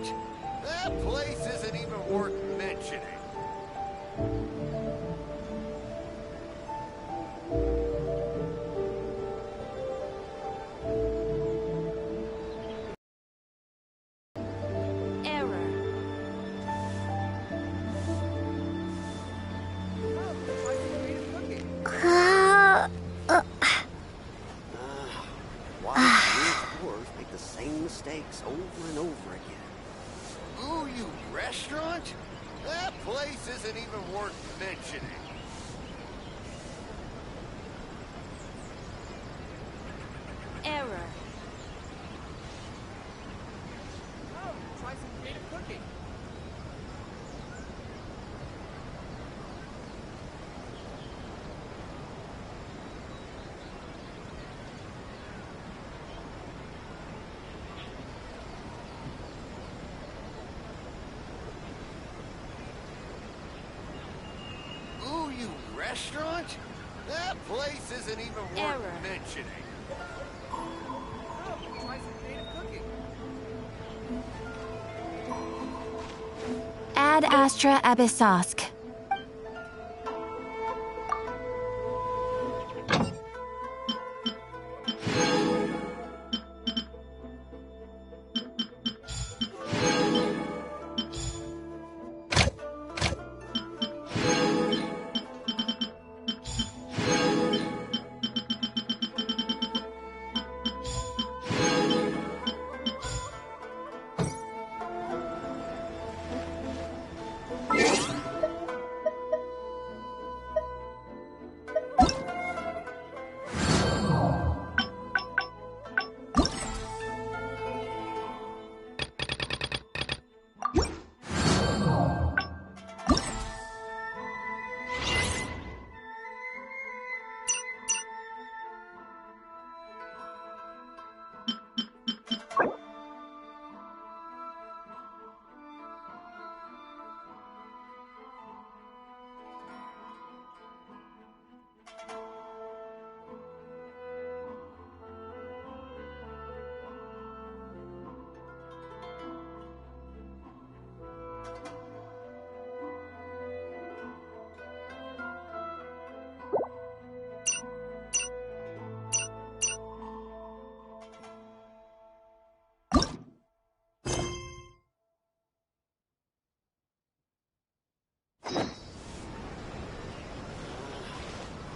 restaurant? That place isn't even worth mentioning. Why do these dwarves make the same mistakes over and over again? Ooh, you restaurant? That place isn't even worth mentioning. Error. Oh, try some creative cooking. Ooh, you restaurant? That place isn't even worth Error. mentioning. Oh, try some creative cooking. Ad Astra Abyssosk.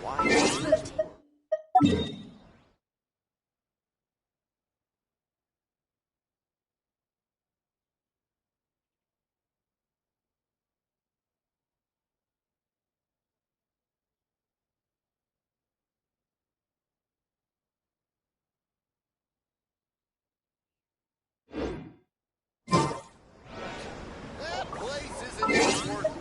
Why do these dwarves? That place isn't even worth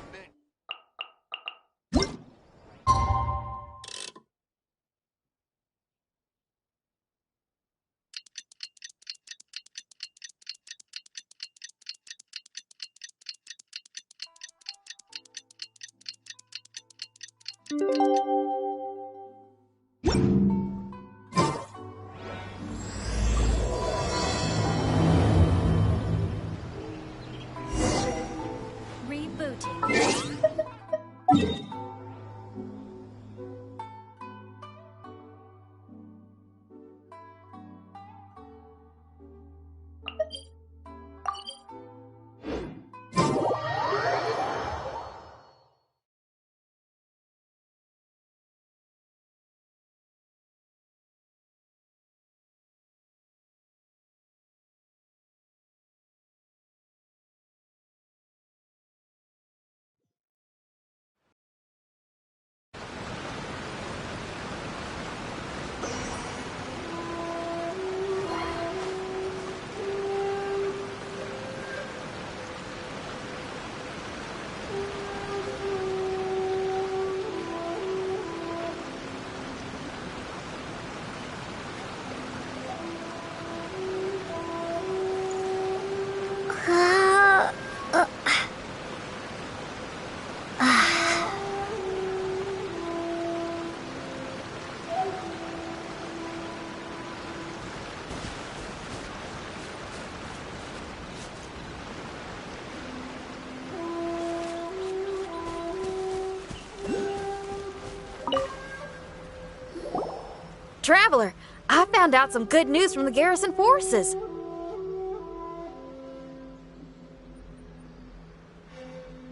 Traveler, I found out some good news from the garrison forces.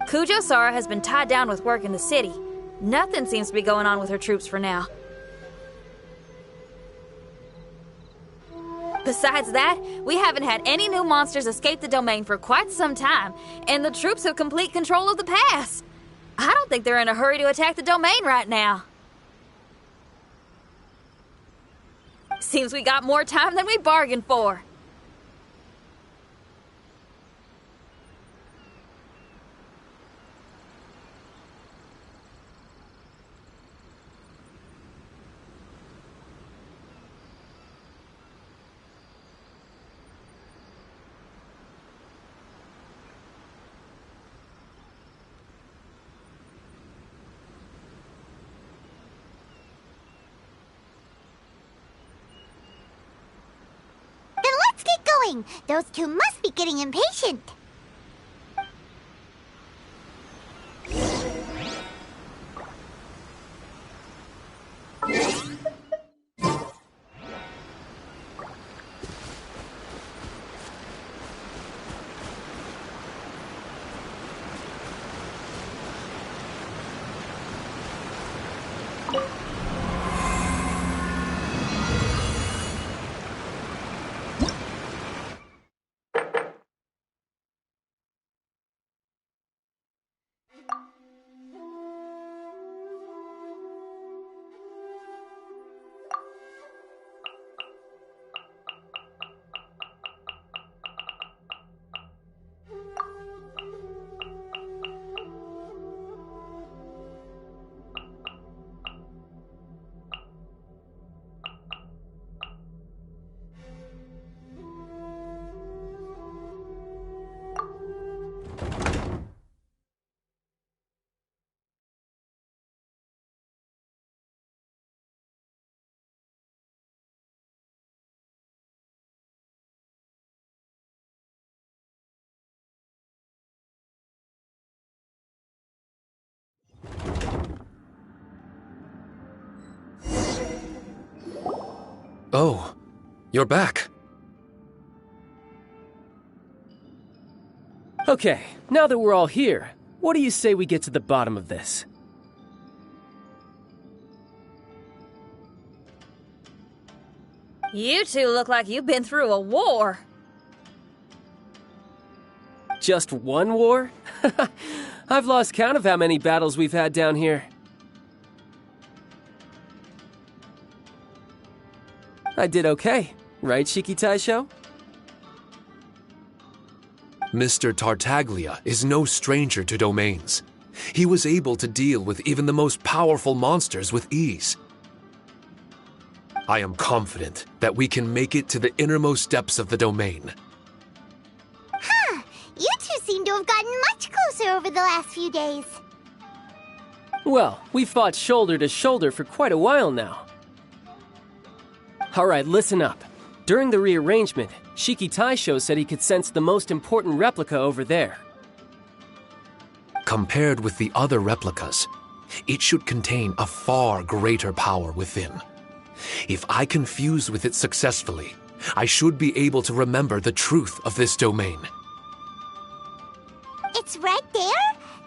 Kujo-Sara has been tied down with work in the city. Nothing seems to be going on with her troops for now. Besides that, we haven't had any new monsters escape the domain for quite some time, and the troops have complete control of the pass. I don't think they're in a hurry to attack the domain right now. Seems we got more time than we bargained for. Let's get going. Those two must be getting impatient. Oh, you're back. Okay, now that we're all here, what do you say we get to the bottom of this? You two look like you've been through a war. Just one war? I've lost count of how many battles we've had down here. I did okay, right, Shiki Taisho? Mr. Tartaglia is no stranger to domains. He was able to deal with even the most powerful monsters with ease. I am confident that we can make it to the innermost depths of the domain. Huh. You two seem to have gotten much closer over the last few days. Well, we fought shoulder to shoulder for quite a while now. Alright, listen up. During the rearrangement, Shiki Taisho said he could sense the most important replica over there. Compared with the other replicas, it should contain a far greater power within. If I can fuse with it successfully, I should be able to remember the truth of this domain. It's right there?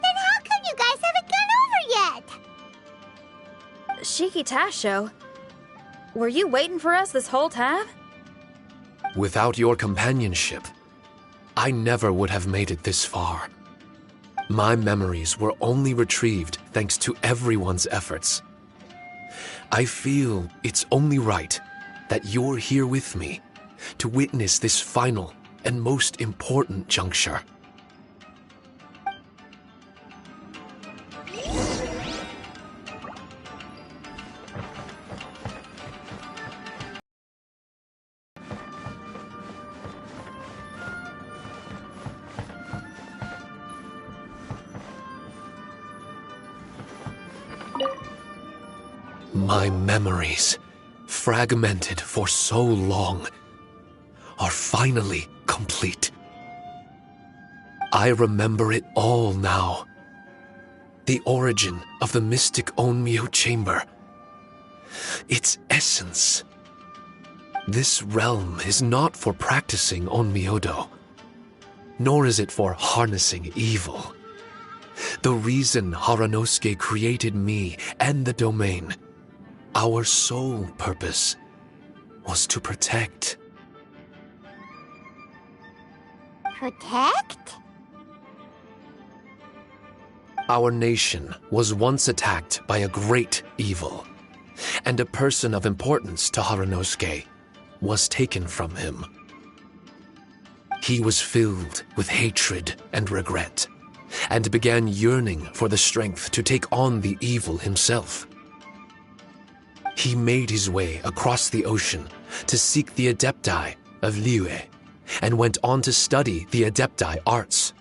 Then how come you guys haven't gone over yet? Shiki Taisho, were you waiting for us this whole time? Without your companionship, I never would have made it this far. My memories were only retrieved thanks to everyone's efforts. I feel it's only right that you're here with me to witness this final and most important juncture. My memories, fragmented for so long, are finally complete. I remember it all now. The origin of the mystic Onmyo chamber. Its essence. This realm is not for practicing Onmyodo, nor is it for harnessing evil. The reason Haranosuke created me and the domain, our sole purpose, was to protect. Protect? Our nation was once attacked by a great evil, and a person of importance to Haranosuke was taken from him. He was filled with hatred and regret, and began yearning for the strength to take on the evil himself. He made his way across the ocean to seek the Adepti of Liyue, and went on to study the Adepti arts.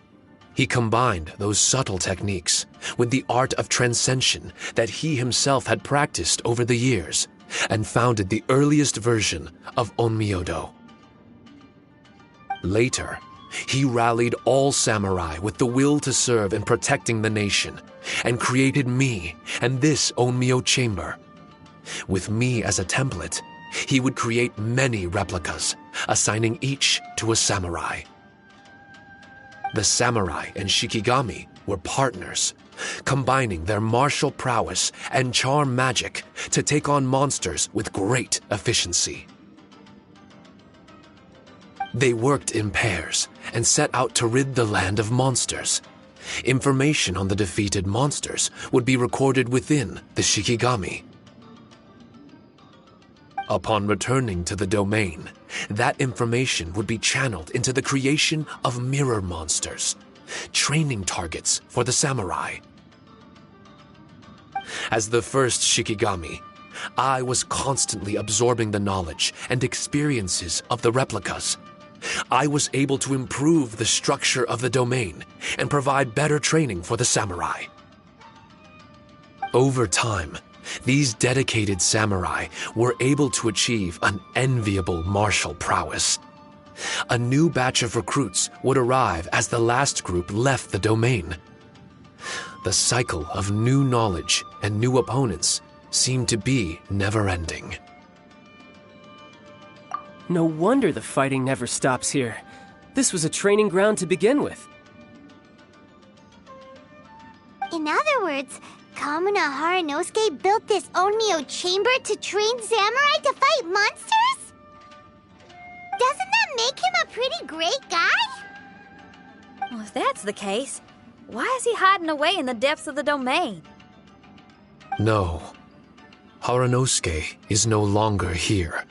He combined those subtle techniques with the art of transcension that he himself had practiced over the years, and founded the earliest version of Onmyodo. Later, he rallied all samurai with the will to serve in protecting the nation, and created me and this Onmyo chamber. With me as a template, he would create many replicas, assigning each to a samurai. The samurai and Shikigami were partners, combining their martial prowess and charm magic to take on monsters with great efficiency. They worked in pairs and set out to rid the land of monsters. Information on the defeated monsters would be recorded within the Shikigami. Upon returning to the domain, that information would be channeled into the creation of mirror monsters, training targets for the samurai. As the first Shikigami, I was constantly absorbing the knowledge and experiences of the replicas. I was able to improve the structure of the domain and provide better training for the samurai. Over time, these dedicated samurai were able to achieve an enviable martial prowess. A new batch of recruits would arrive as the last group left the domain. The cycle of new knowledge and new opponents seemed to be never-ending. No wonder the fighting never stops here. This was a training ground to begin with. In other words, Kamuna Haranosuke built this Onmyo chamber to train samurai to fight monsters? Doesn't that make him a pretty great guy? Well, if that's the case, why is he hiding away in the depths of the domain? No, Haranosuke is no longer here.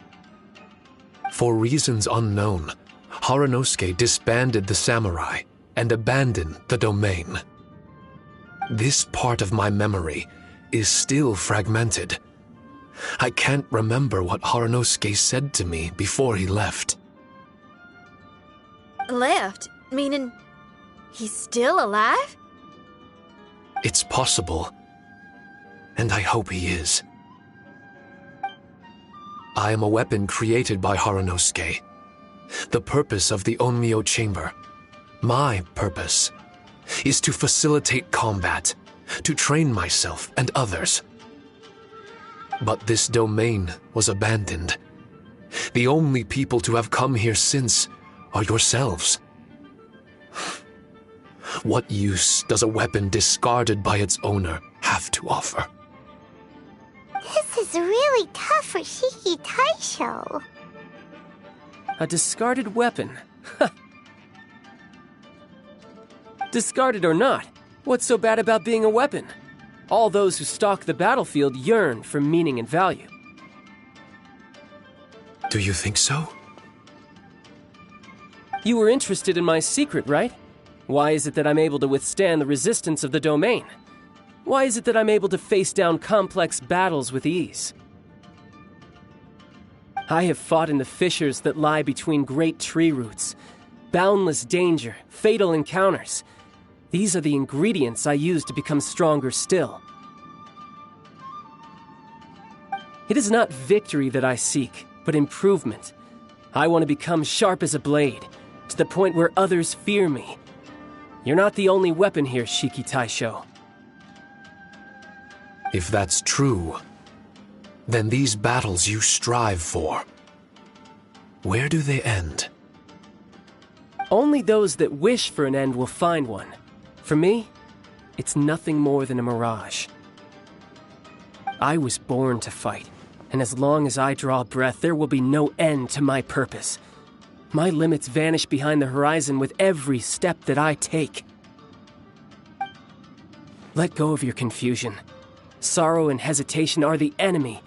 For reasons unknown, Haranosuke disbanded the samurai and abandoned the domain. This part of my memory is still fragmented. I can't remember what Haranosuke said to me before he left. Left? Meaning he's still alive? It's possible, and I hope he is. I am a weapon created by Haranosuke. The purpose of the Onmyo chamber, my purpose, is to facilitate combat, to train myself and others. But this domain was abandoned. The only people to have come here since are yourselves. What use does a weapon discarded by its owner have to offer? This is really tough for Shiki Taisho. A discarded weapon. Discarded or not, what's so bad about being a weapon? All those who stalk the battlefield yearn for meaning and value. Do you think so? You were interested in my secret, right? Why is it that I'm able to withstand the resistance of the domain? Why is it that I'm able to face down complex battles with ease? I have fought in the fissures that lie between great tree roots. Boundless danger, fatal encounters. These are the ingredients I use to become stronger still. It is not victory that I seek, but improvement. I want to become sharp as a blade, to the point where others fear me. You're not the only weapon here, Shiki Taisho. If that's true, then these battles you strive for, Where do they end? Only those that wish for an end will find one. For me, it's nothing more than a mirage. I was born to fight, and as long as I draw breath, there will be no end to my purpose. My limits vanish behind the horizon with every step that I take. Let go of your confusion. Sorrow and hesitation are the enemy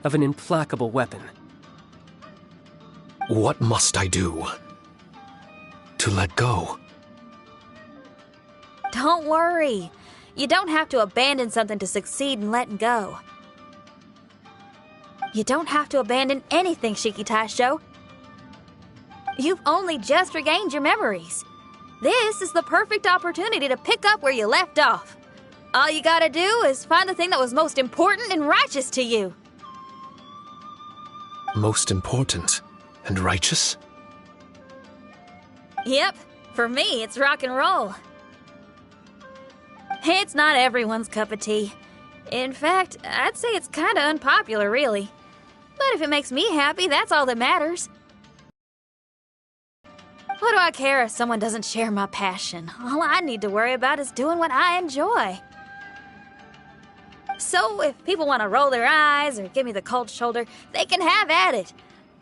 of an implacable weapon. What must I do to let go? Don't worry. You don't have to abandon something to succeed in letting go. You don't have to abandon anything, Shiki Taisho. You've only just regained your memories. This is the perfect opportunity to pick up where you left off. All you gotta do is find the thing that was most important and righteous to you. Most important and righteous? Yep, for me, it's rock and roll. It's not everyone's cup of tea. In fact, I'd say it's kinda unpopular, really. But if it makes me happy, that's all that matters. What do I care if someone doesn't share my passion? All I need to worry about is doing what I enjoy. So if people want to roll their eyes or give me the cold shoulder, they can have at it.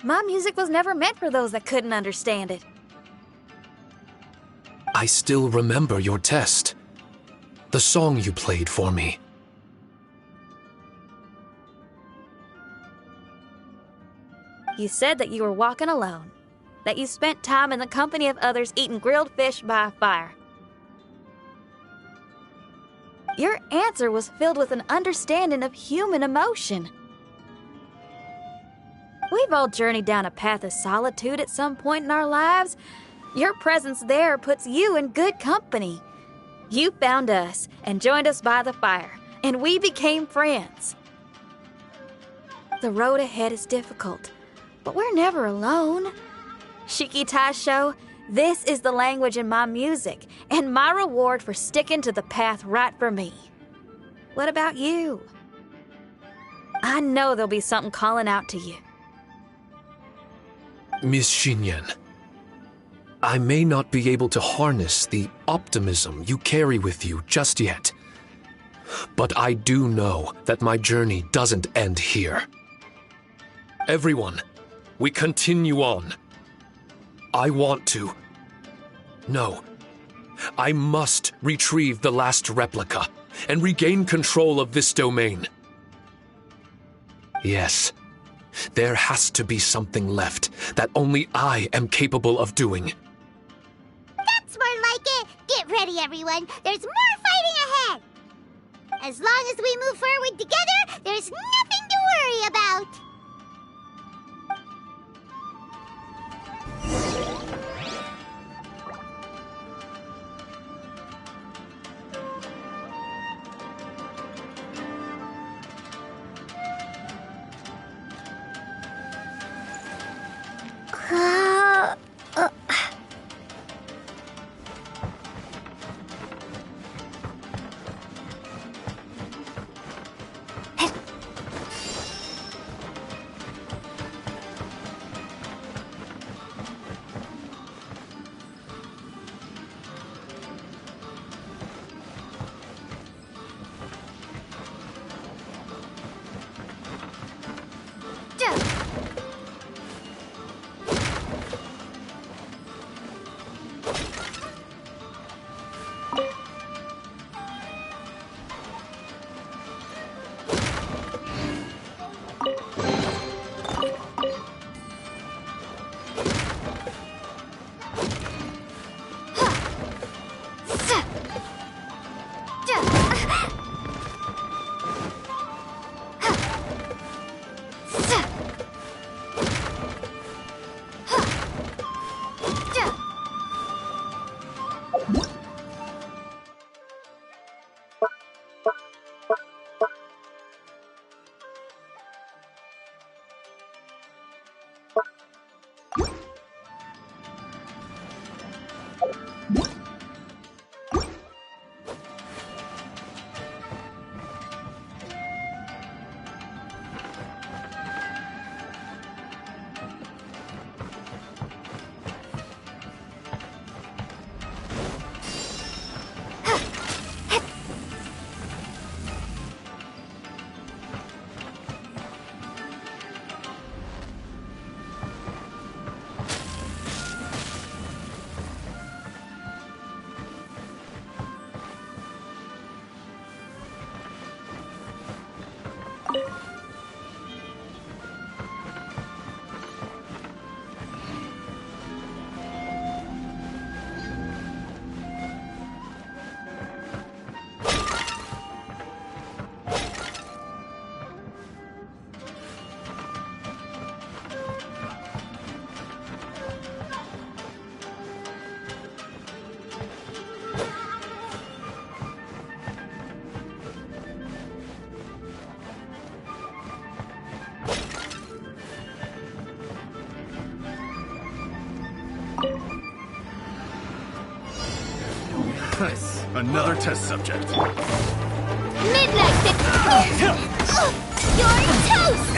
My music was never meant for those that couldn't understand it. I still remember your test. The song you played for me. You said that you were walking alone, that you spent time in the company of others eating grilled fish by a fire. Your answer was filled with an understanding of human emotion. We've all journeyed down a path of solitude at some point in our lives. Your presence there puts you in good company. You found us and joined us by the fire, and we became friends. The road ahead is difficult, but we're never alone. Shiki Taisho, this is the language in my music, and my reward for sticking to the path right for me. What about you? I know there'll be something calling out to you. Miss Xinyan, I may not be able to harness the optimism you carry with you just yet, but I do know that my journey doesn't end here. Everyone, we continue on. I want to. No. I must retrieve the last replica and regain control of this domain. Yes, there has to be something left that only I am capable of doing. That's more like it. Get ready, everyone. There's more fighting ahead. As long as we move forward together, there's nothing to worry about. Another test subject. Midnight! You're toast!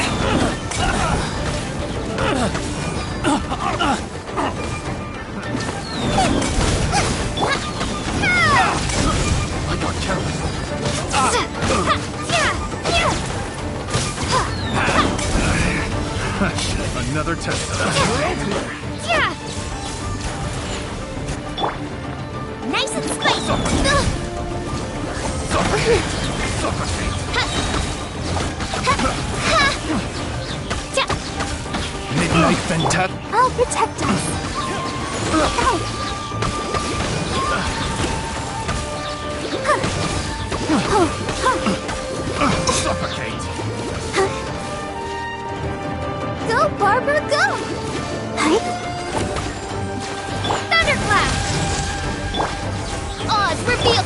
I got careless. Another test subject. Nice and spicy! Suffocate! Suffocate! Midnight Vendetta. I'll protect us. Suffocate! Go, Barbara, go! Thunderclap! Oz, reveal!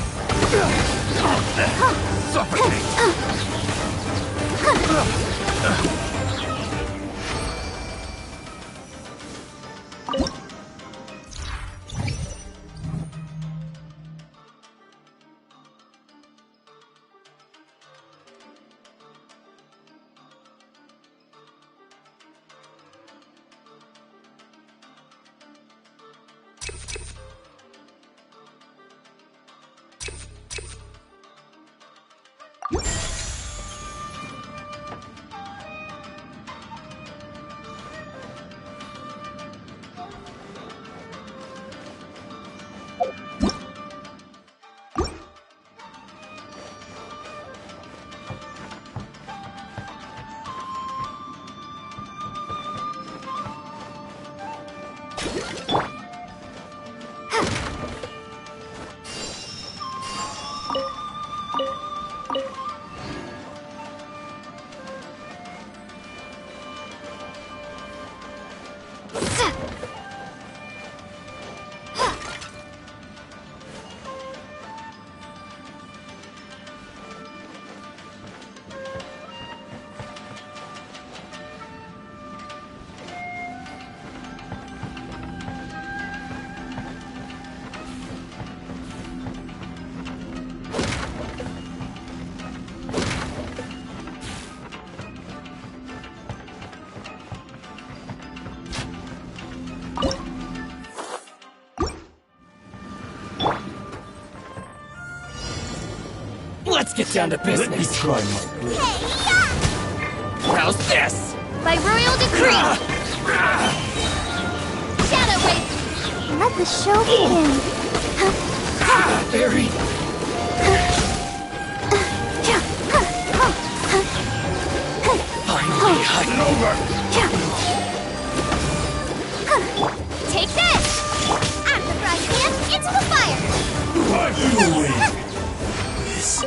Suffocate! Let's get down to business. Let me try my How's this? By royal decree! Shadow Wave! Let the show begin. Barry. Finally, over! Take this! I'm the frying pan into the fire! I'm doing this.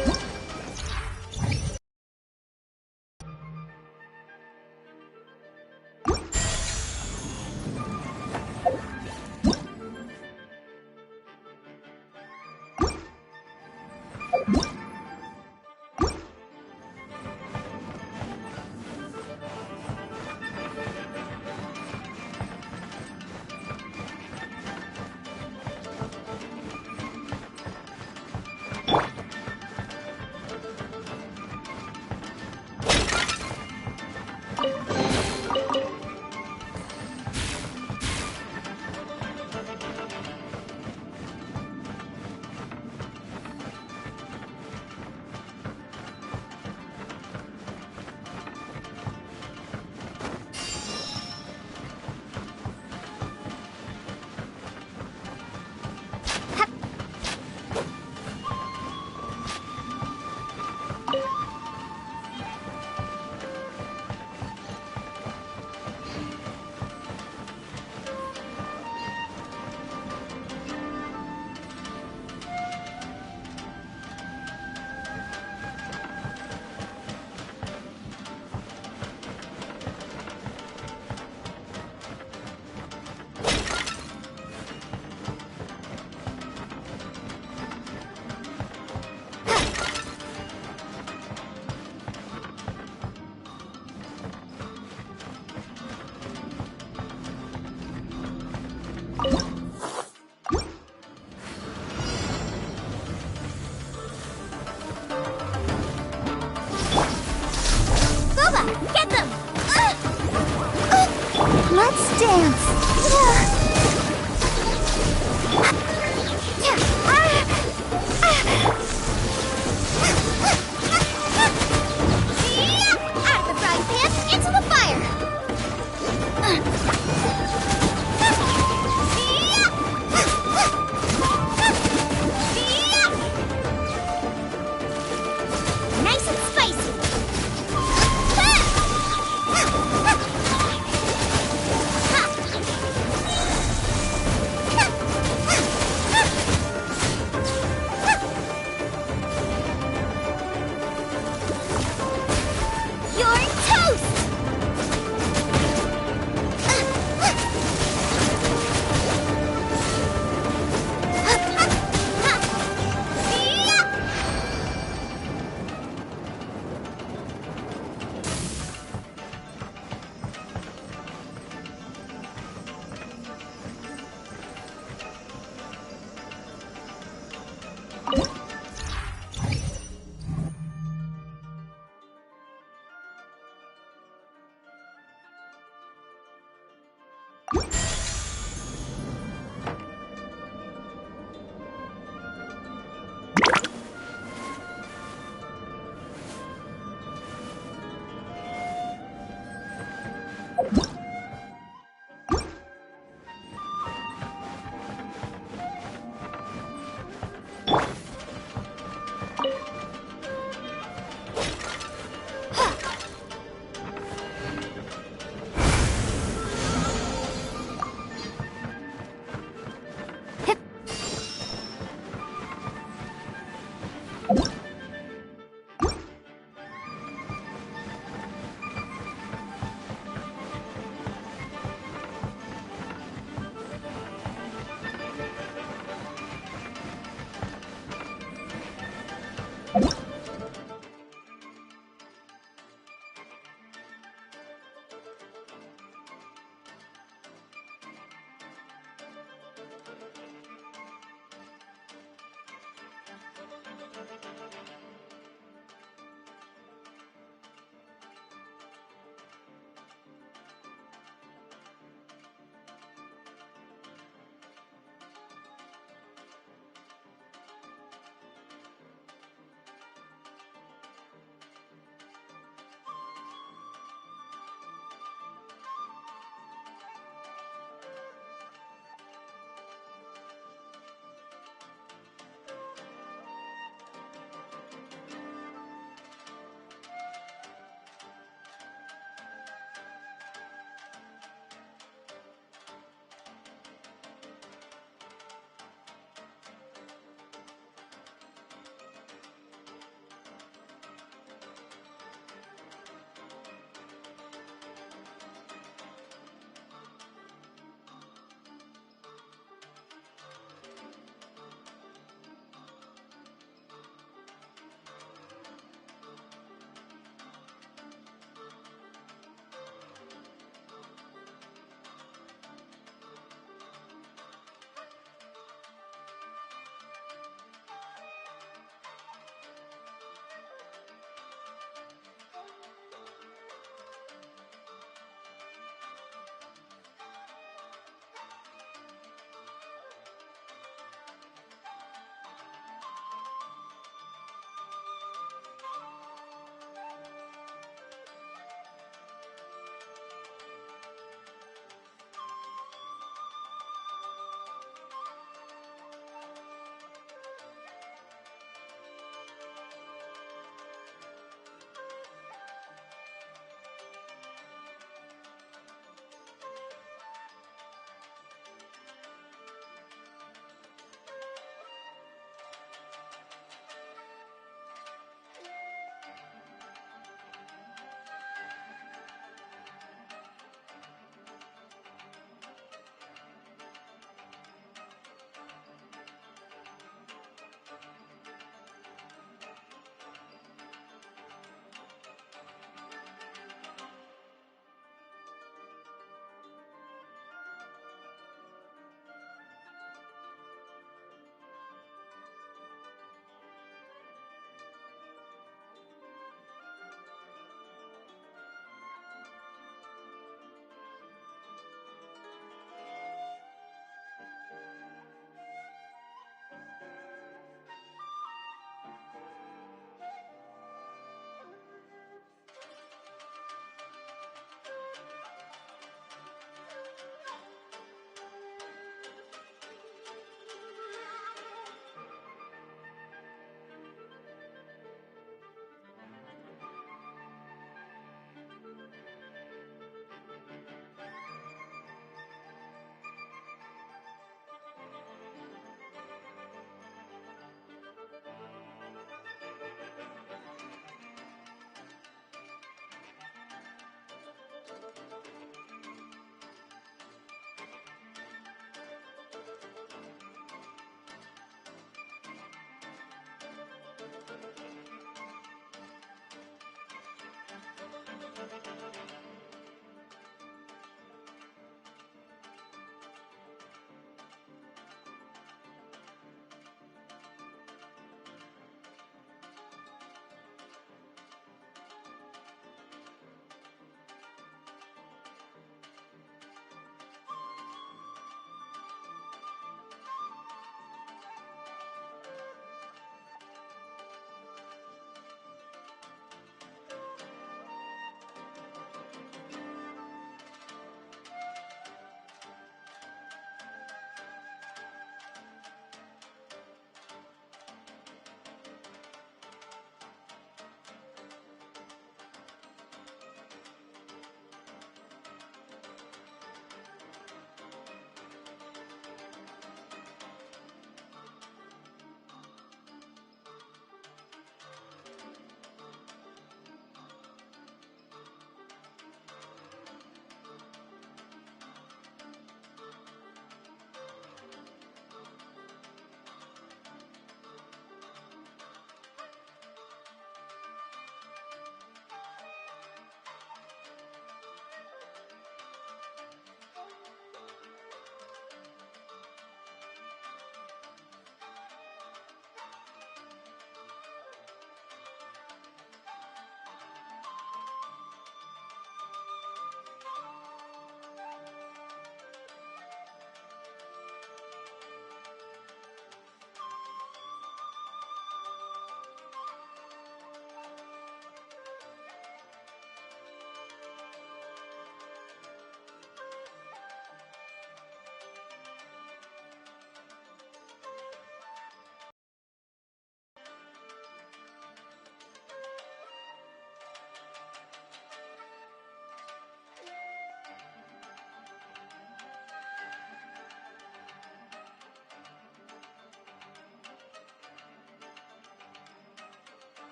dance. Out of the frying pan, into the fire. Nice and spicy. You're toast!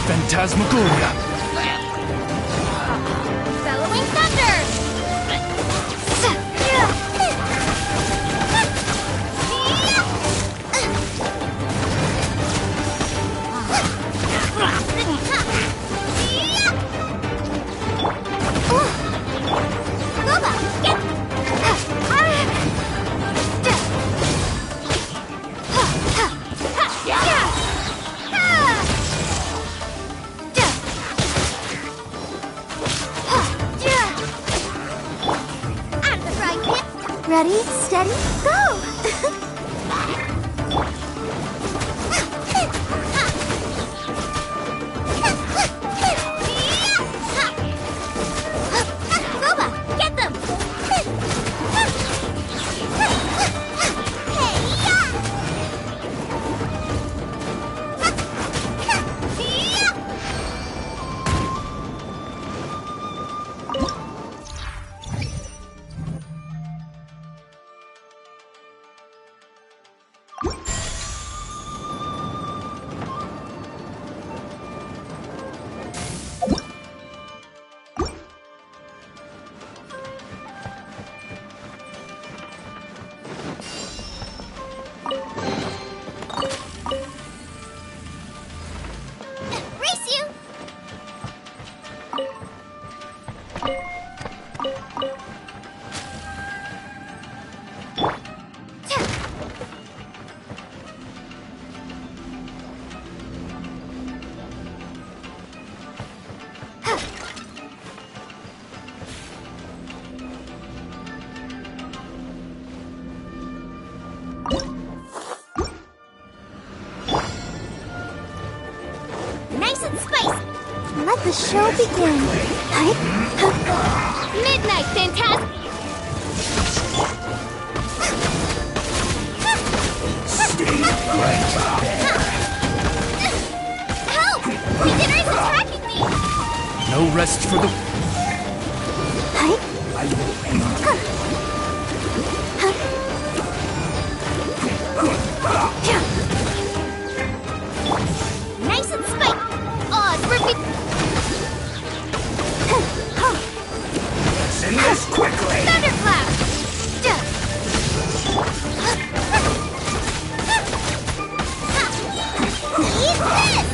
Phantasmagoria! Bellowing thunder! Ready, steady, go! Boba, get them! Race you! Nice and spicy! Let the show begin! Midnight, Phantasm! Help! Beginner is attacking me! No rest for the... Nice and spicy! Oz, repeat! Send this quickly! Thunderclap! Eat this!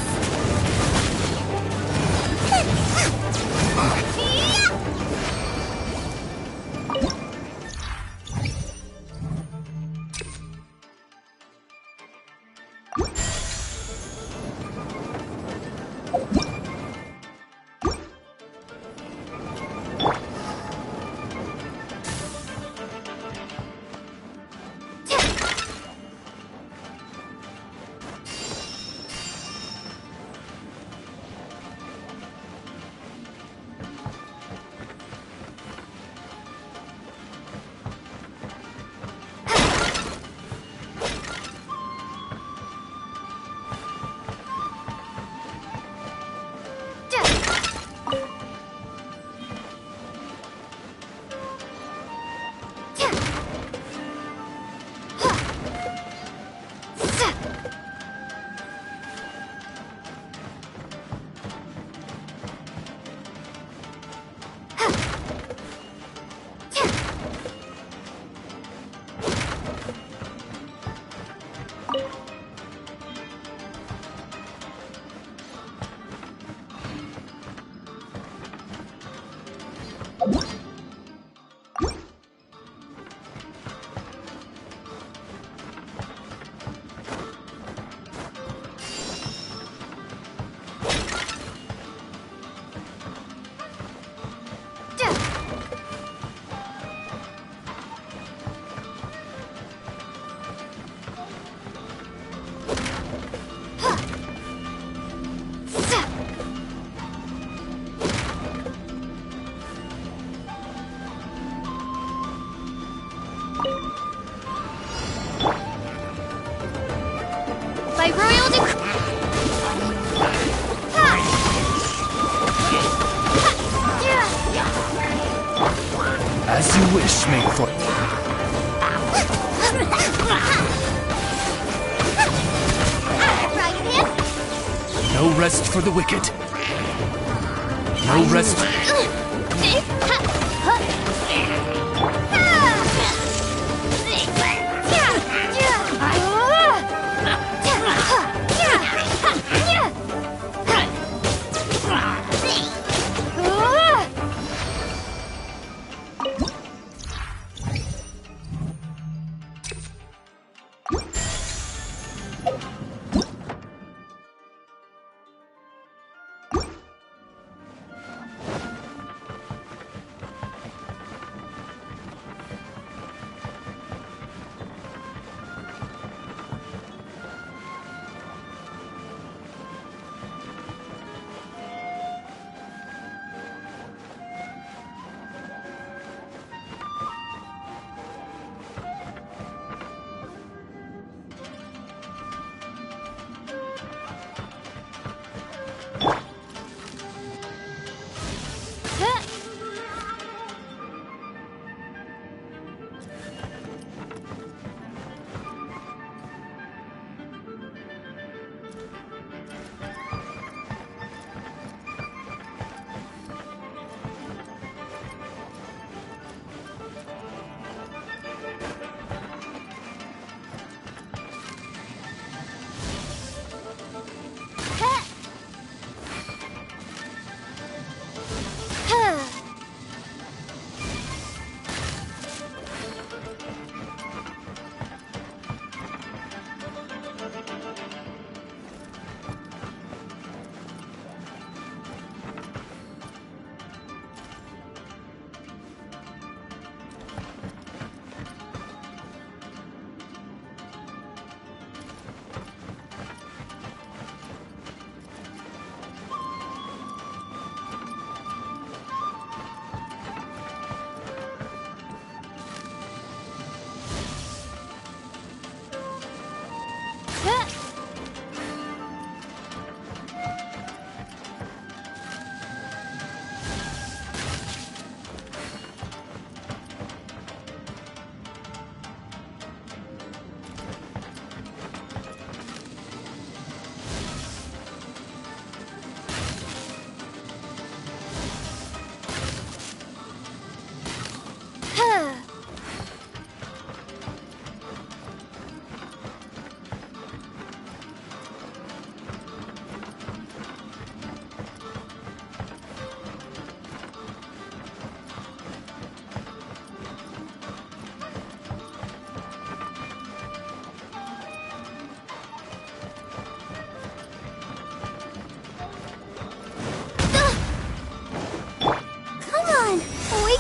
By royal decree. As you wish, Maidfoot. Dragon hand. No No rest for the wicked. No rest.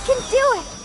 can do it!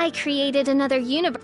I created another universe.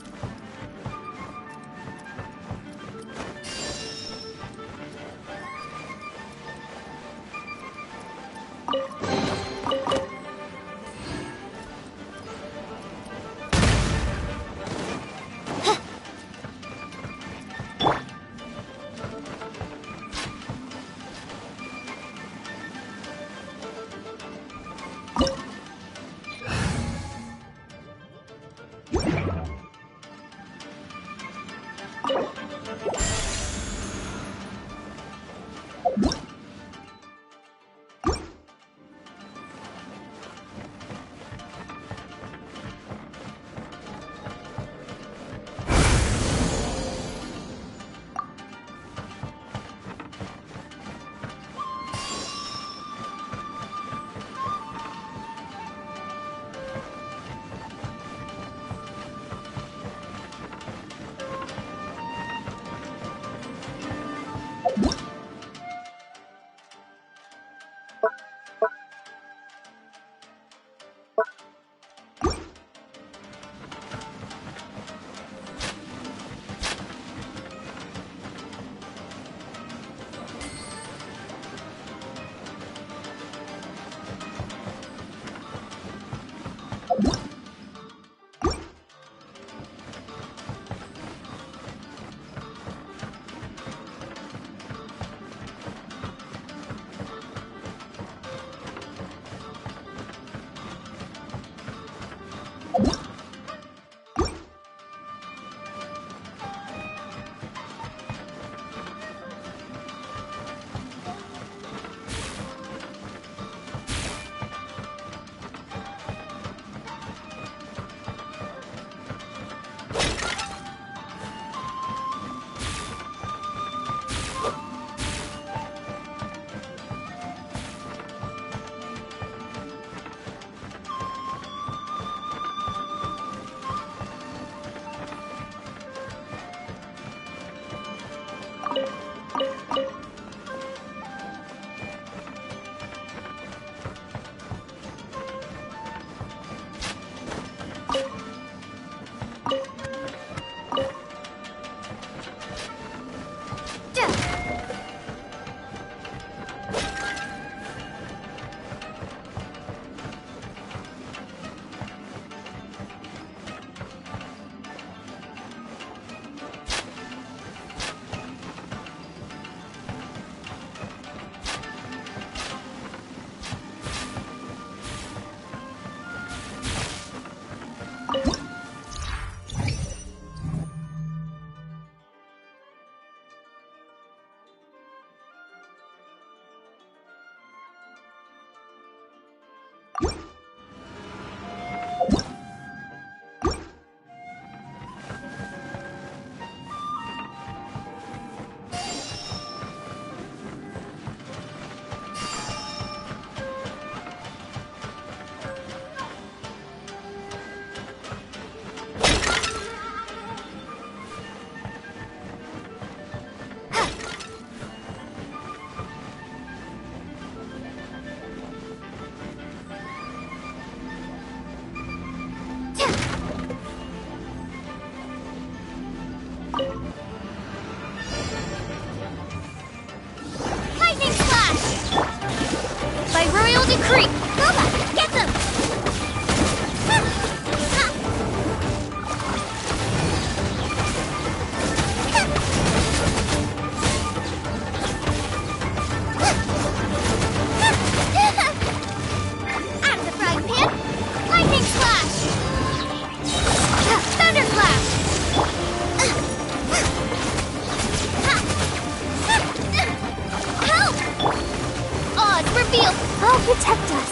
I'll protect us.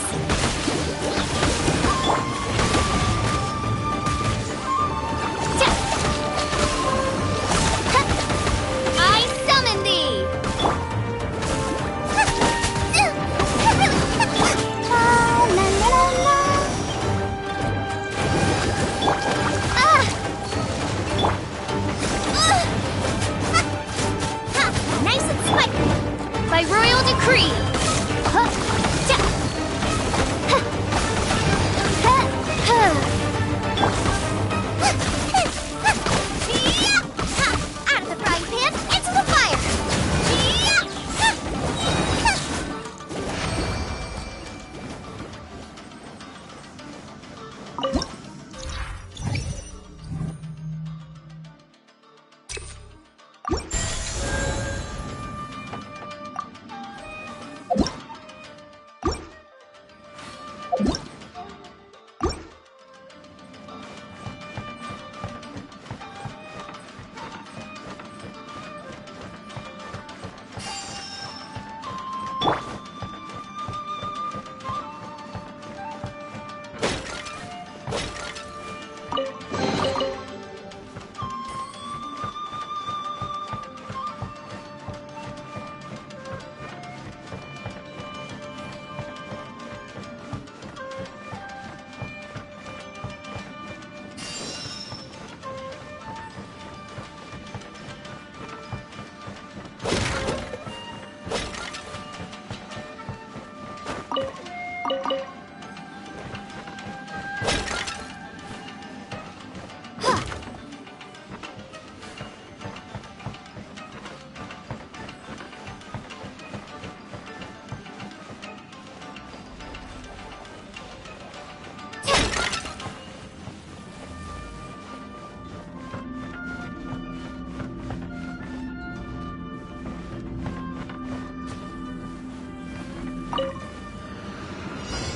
I summon thee! La la la la la. Nice and spiky! By royal decree! Out of the frying pan, into the fire!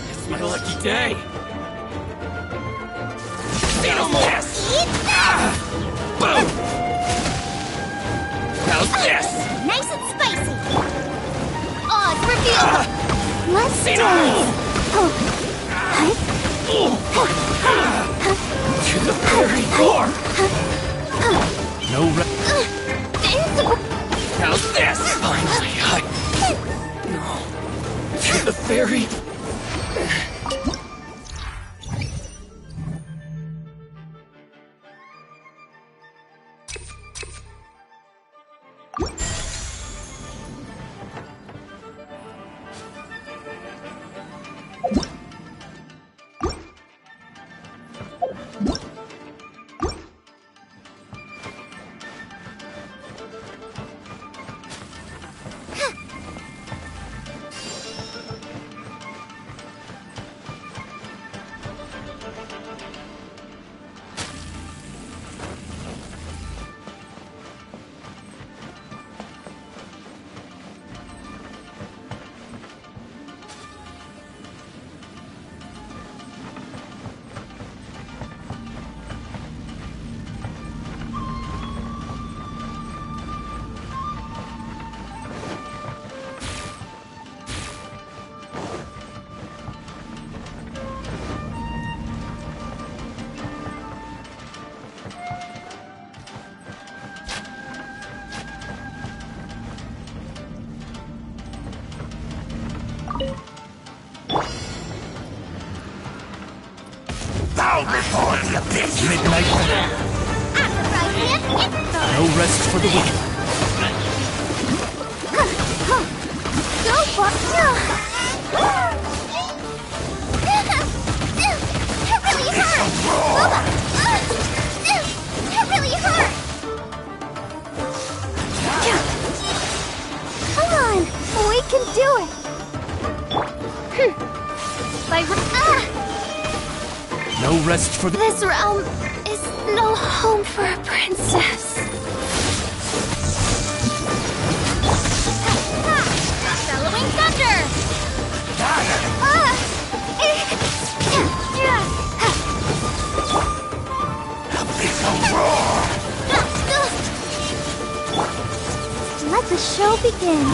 It's my lucky day! Eat that! Boom! How's this? Nice and spicy! Oz, reveal! Let's do it! To the very floor! No How's this? Finally, No. To the very... bow before the abyss. Midnight. Out of the frying pan, into the fire! No rest for the wicked. Go for It really hurt! It really hurt! Come on! We can do it! By No rest for the... This realm is no home for a princess. bellowing thunder! Let the show begin.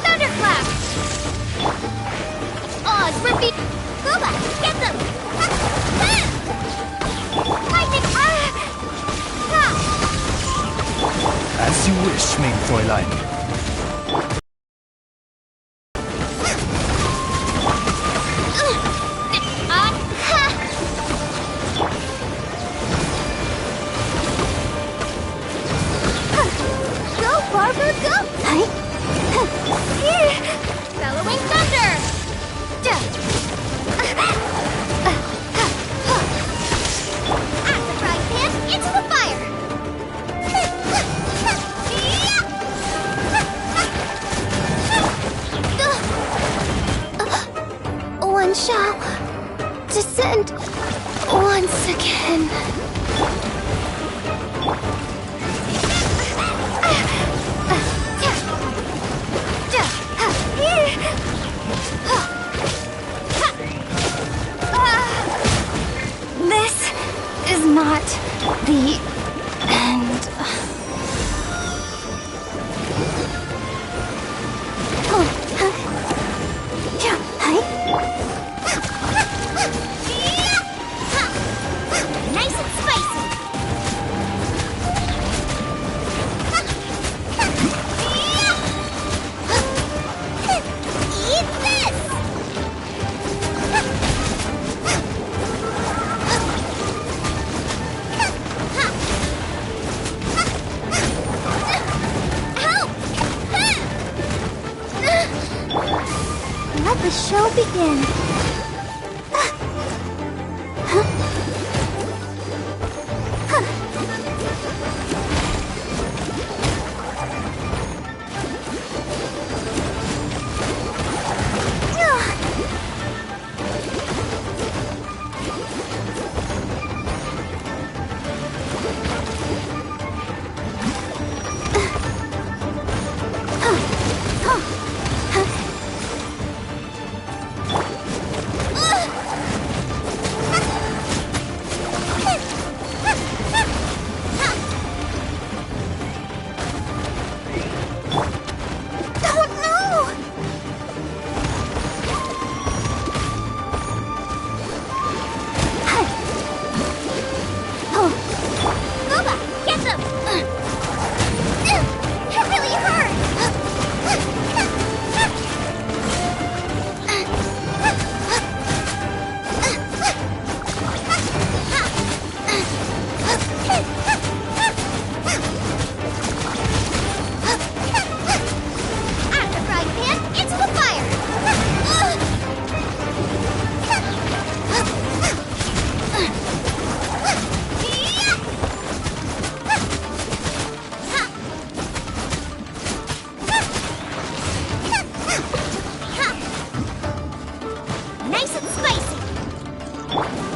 Thunderclap! Oz, repeat! Boba, get them! Lightning! As you wish, mein Fräulein. Go, Barbara, go! Here! Bellowing thunder! At the frying pan, into the fire! One shall descend once again. This is not the end. Nice and spicy. Eat this! Help! Let the show begin.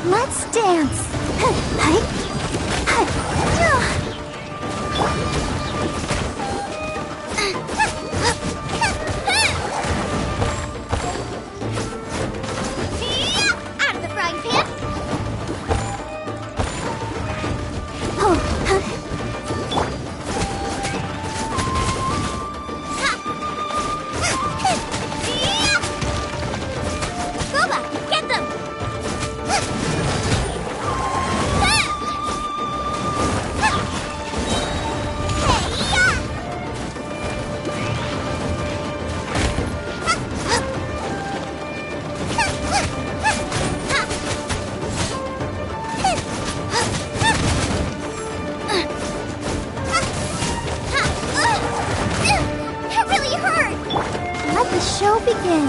Let's dance. Out of the frying pan. Boba, get them! It really hurt! Let the show begin.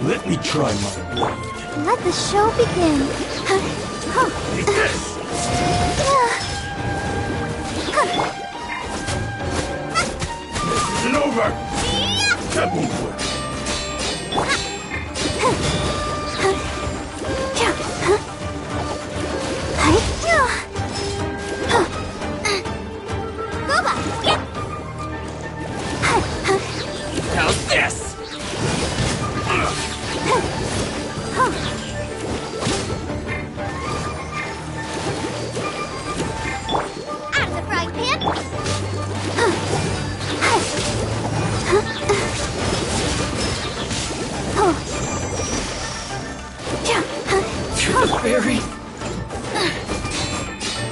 Let me try my blade. Let the show begin. Take this! This isn't over! That won't work. How's this? Out of the frying pan. You're the fairy.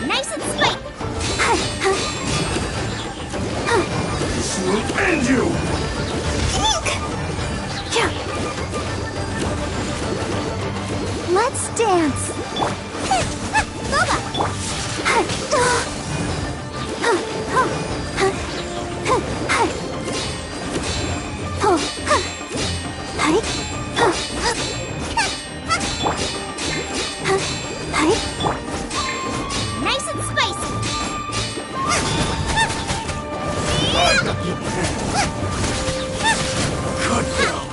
Nice and sweet. This will end you! Let's dance. Nice and spicy. I got you pegged. Cut down.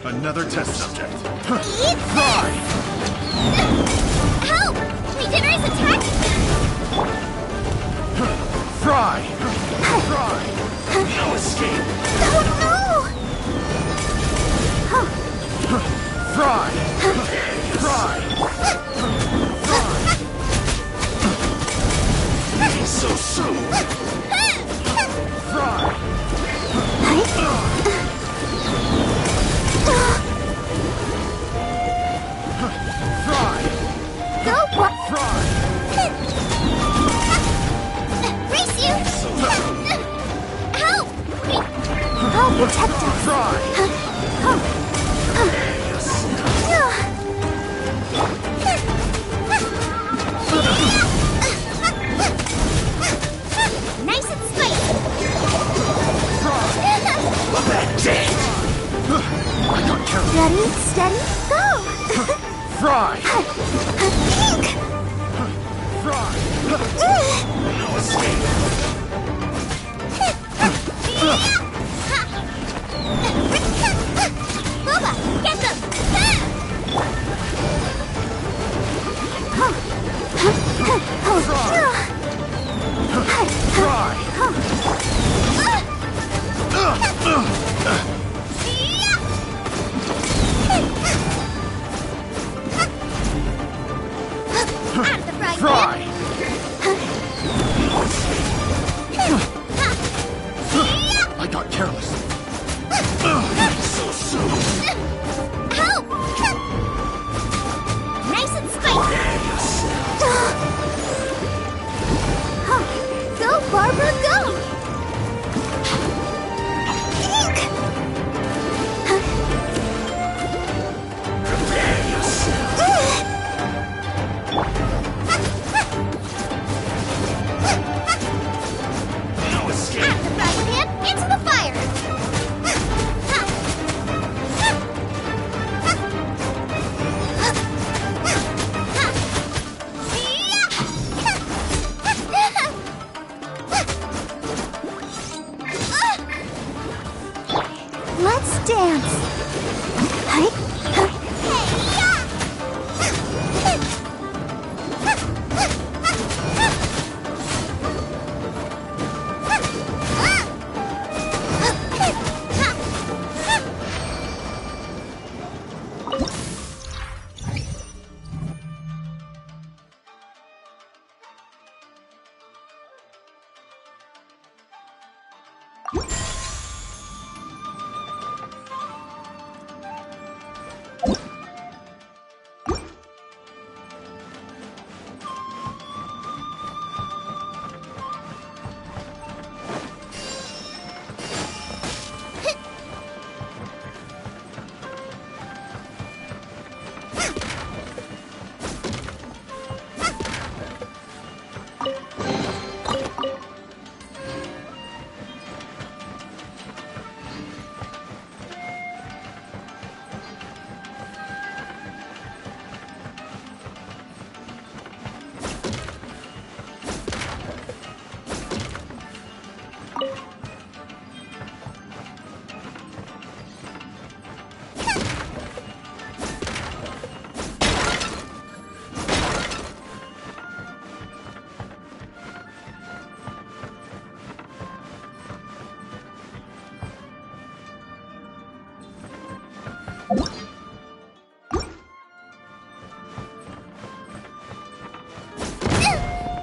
Another test subject. Fry! Help! Leader is attacked! Fry! Fry! No escape! Oh no! Fry! Fry! Fry! So soon! Fry! Fry! Go, Fry! race you! Help! I'll protect us! Fry! Nice and spicy! I got carried. Ready, steady, go! Fry! Pink! Fry! No escape! Boba, get them! Fry! Out of the frying Fry! I got careless.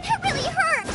It really hurt!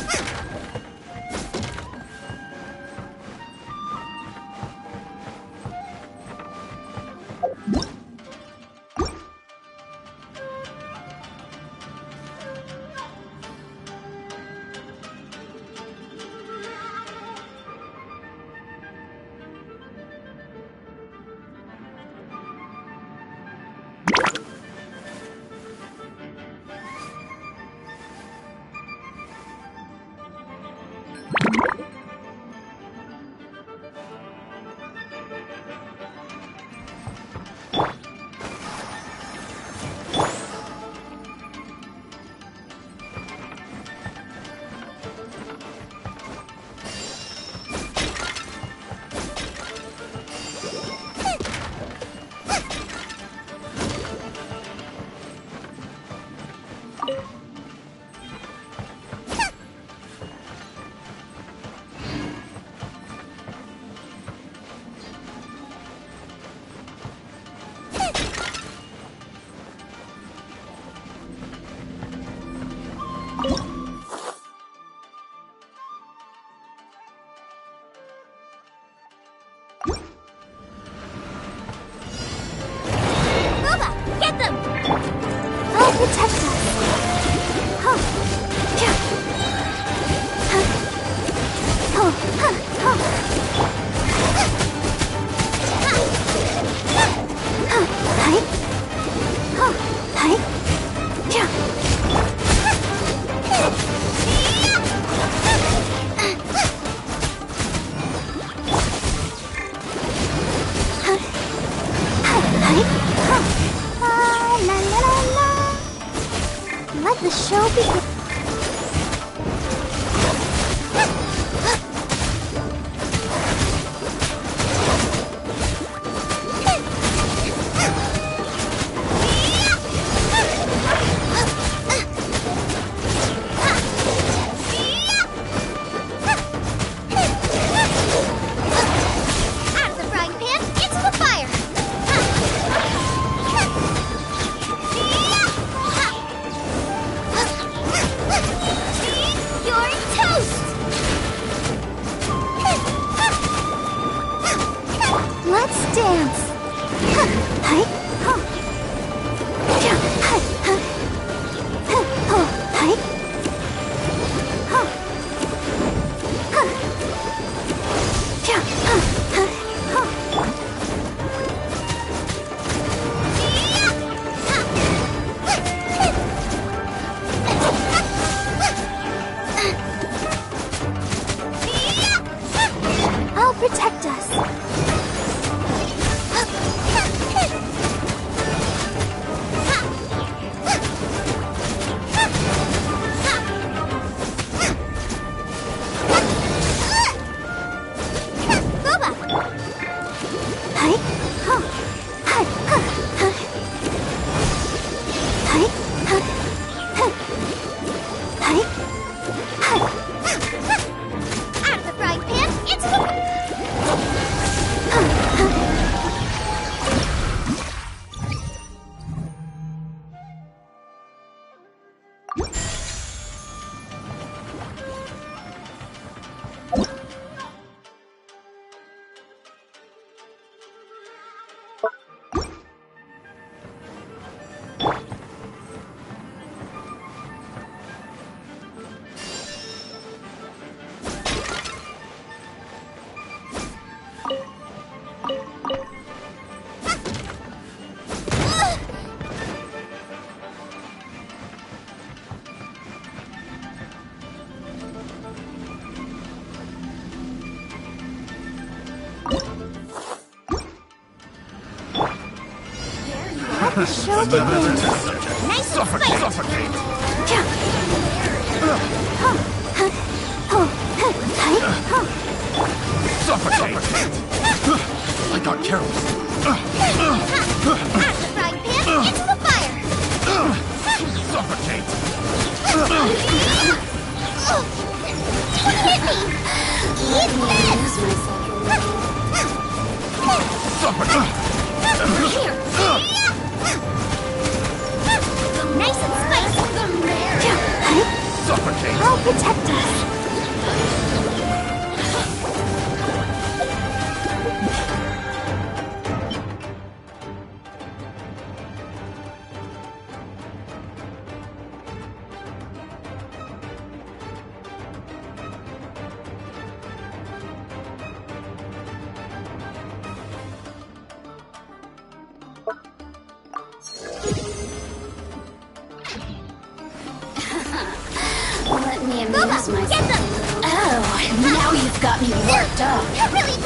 Protect us. Huh. Yeah. Huh. Oh. Huh. Huh. Huh. Hi. Huh. Hi. Yeah. La la la la. Let the show begin. Out of the frying pan, into the fire! You're toast! Let's dance. Hi. Huh. Yeah. Hi. Huh. Oh. Hi. Huh. Huh. Yeah. Huh. Huh. I'll protect us. Let the show begin. Nice Suffocate! fight. Suffocate! Suffocate! I got careless. Frying pan into the fire. Suffocate! Don't hit me. Eat this. Suffocate! Here. Nice and spicy. Suffocate! I'll protect us. Let me amuse Bubba, myself. get them. Oh, now you've got me worked up. Really?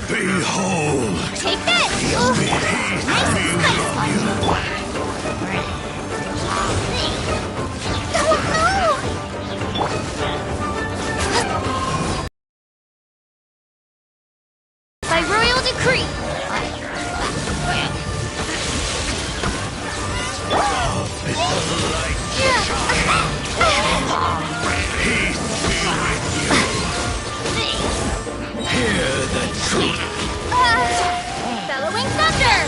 Behold! Take this! Nice and by royal decree! Hear the truth! Bellowing thunder!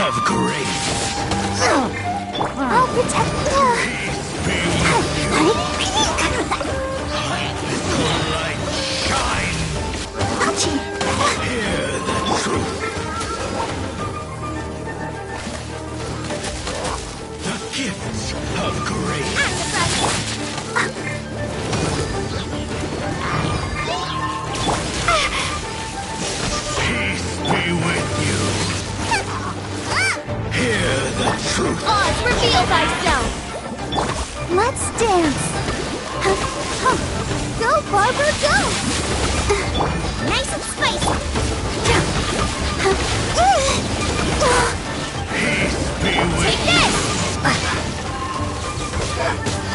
Of grace! I'll protect you. Light shine! Hear the truth! The gifts of grace! Peace be with you! Hear the truth! Oz, reveal thyself! Let's dance. Go, Barbara, go! Nice and spicy! Peace be with Take this!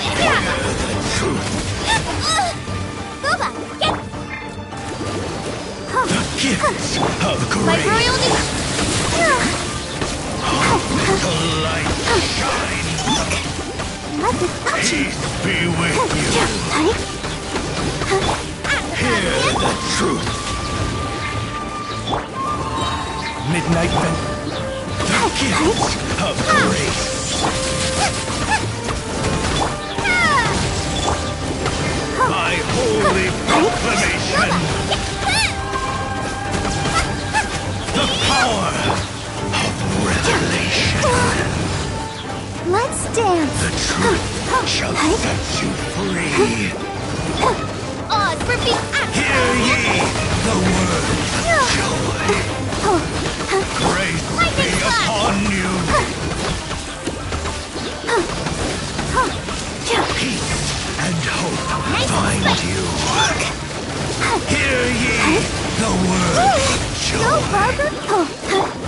Hear the truth! Booba, get The gifts of by grace! royal decree! The light shine! Peace be with you! Hear the truth! Midnight Vent. The gifts of grace! My holy proclamation! The power of revelation! Let's dance. The truth shall set you free! Oz, reveal Hear ye the words of joy! Grace be upon you! you. Hear ye the word of joy.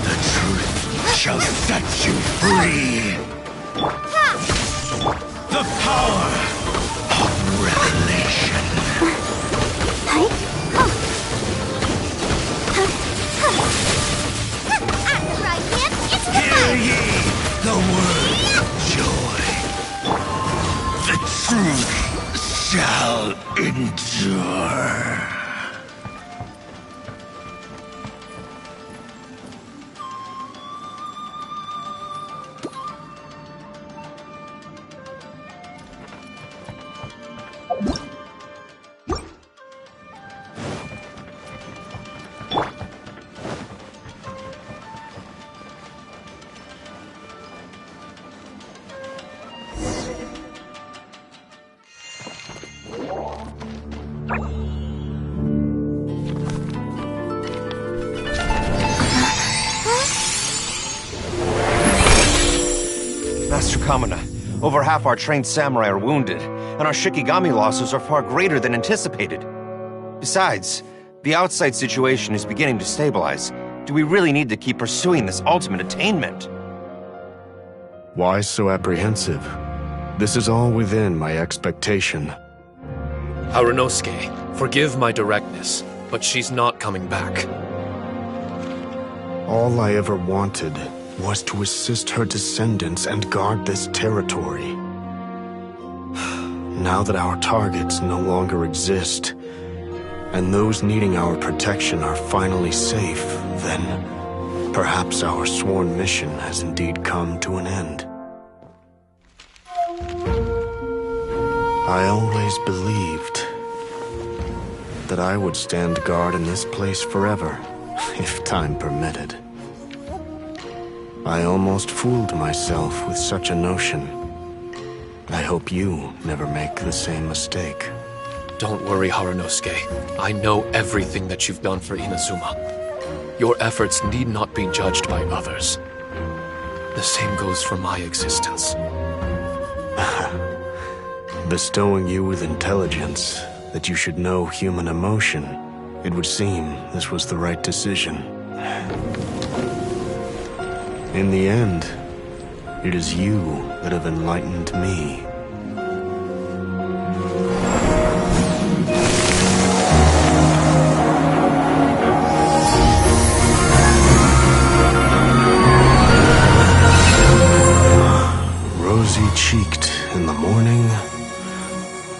The truth shall set you free. The power of revelation. Hear ye the word of joy. The truth shall endure. Master Kamina, over half our trained samurai are wounded, and our Shikigami losses are far greater than anticipated. Besides, the outside situation is beginning to stabilize. Do we really need to keep pursuing this ultimate attainment? Why so apprehensive? This is all within my expectation. Harunosuke, forgive my directness, but she's not coming back. All I ever wanted was to assist her descendants and guard this territory. Now that our targets no longer exist, and those needing our protection are finally safe, then perhaps our sworn mission has indeed come to an end. I always believed that I would stand guard in this place forever, if time permitted. I almost fooled myself with such a notion. I hope you never make the same mistake. Don't worry, Harunosuke. I know everything that you've done for Inazuma. Your efforts need not be judged by others. The same goes for my existence. Bestowing you with intelligence, that you should know human emotion, it would seem this was the right decision. In the end, it is you that have enlightened me. Rosy-cheeked in the morning,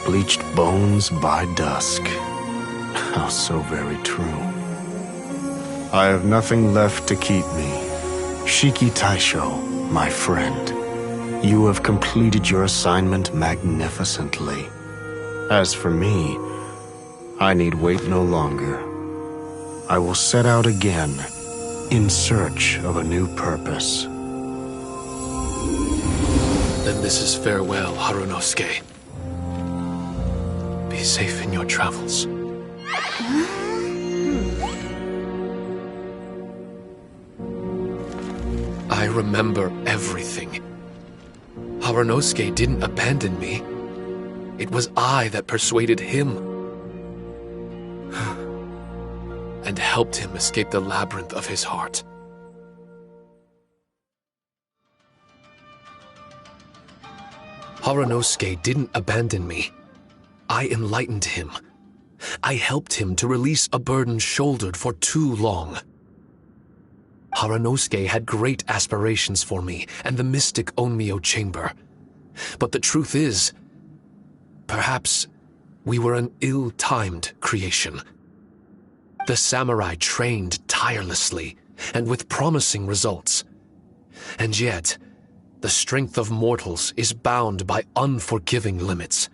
bleached bones by dusk. How so very true. I have nothing left to keep me. Shiki Taisho, my friend, you have completed your assignment magnificently. As for me, I need wait no longer. I will set out again, in search of a new purpose. Then this is farewell, Harunosuke. Be safe in your travels. I remember everything. Harunosuke didn't abandon me. It was I that persuaded him and helped him escape the labyrinth of his heart. Harunosuke didn't abandon me. I enlightened him. I helped him to release a burden shouldered for too long. Harunosuke had great aspirations for me and the mystic Onmyo chamber. But the truth is, perhaps we were an ill-timed creation. The samurai trained tirelessly and with promising results. And yet, the strength of mortals is bound by unforgiving limits.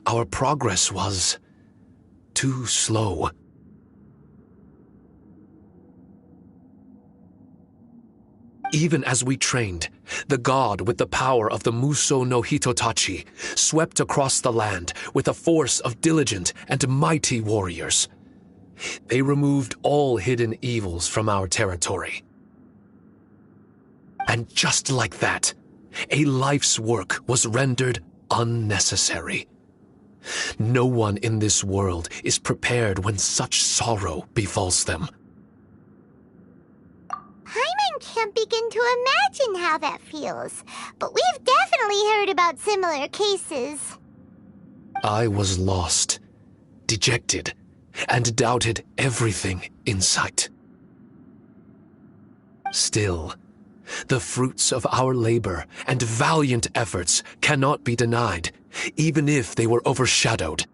Our progress was too slow. Even as we trained, the god with the power of the Muso no Hitotachi swept across the land with a force of diligent and mighty warriors. They removed all hidden evils from our territory. And just like that, a life's work was rendered unnecessary. No one in this world is prepared when such sorrow befalls them. Paimon can't begin to imagine how that feels, but we've definitely heard about similar cases. I was lost, dejected, and doubted everything in sight. Still, the fruits of our labor and valiant efforts cannot be denied, even if they were overshadowed.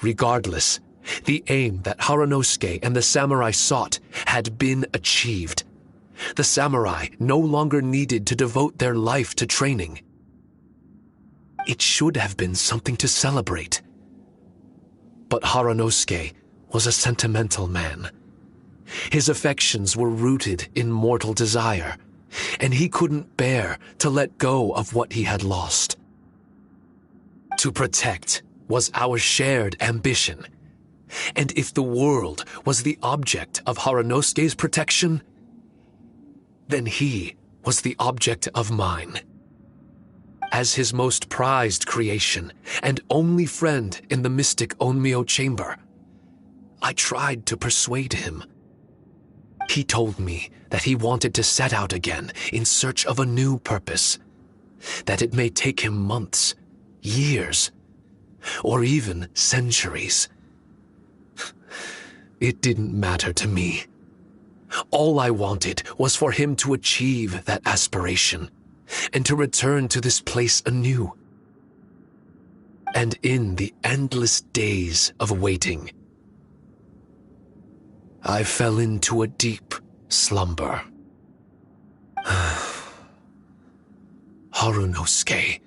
Regardless, the aim that Haranosuke and the samurai sought had been achieved. The samurai no longer needed to devote their life to training. It should have been something to celebrate. But Haranosuke was a sentimental man. His affections were rooted in mortal desire, and he couldn't bear to let go of what he had lost. To protect was our shared ambition, and if the world was the object of Haranosuke's protection, then he was the object of mine. As his most prized creation and only friend in the mystic Onmyo chamber, I tried to persuade him. He told me that he wanted to set out again in search of a new purpose, that it may take him months, years, or even centuries. It didn't matter to me. All I wanted was for him to achieve that aspiration and to return to this place anew. And in the endless days of waiting, I fell into a deep slumber. Harunosuke,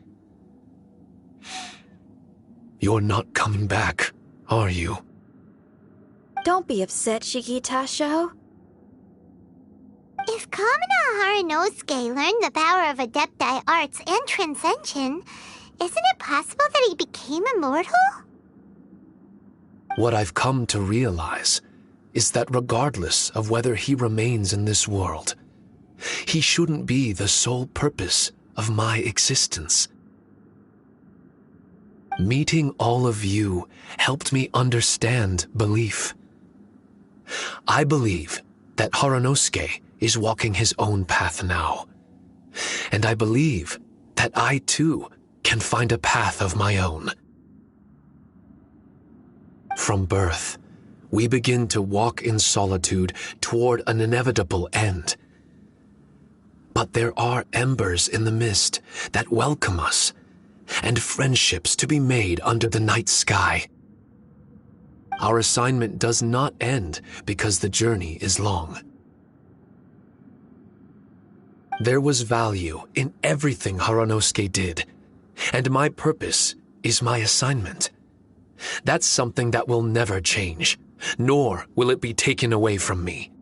you're not coming back, are you? Don't be upset, Shiki Tasho. If Kamina Haranosuke learned the power of Adepti arts and Transcension, isn't it possible that he became immortal? What I've come to realize is that regardless of whether he remains in this world, he shouldn't be the sole purpose of my existence. Meeting all of you helped me understand belief. I believe that Haranosuke is walking his own path now, and I believe that I too can find a path of my own. From birth, we begin to walk in solitude toward an inevitable end. But there are embers in the mist that welcome us, and friendships to be made under the night sky. Our assignment does not end because the journey is long. There was value in everything Haranosuke did, and my purpose is my assignment. That's something that will never change, nor will it be taken away from me.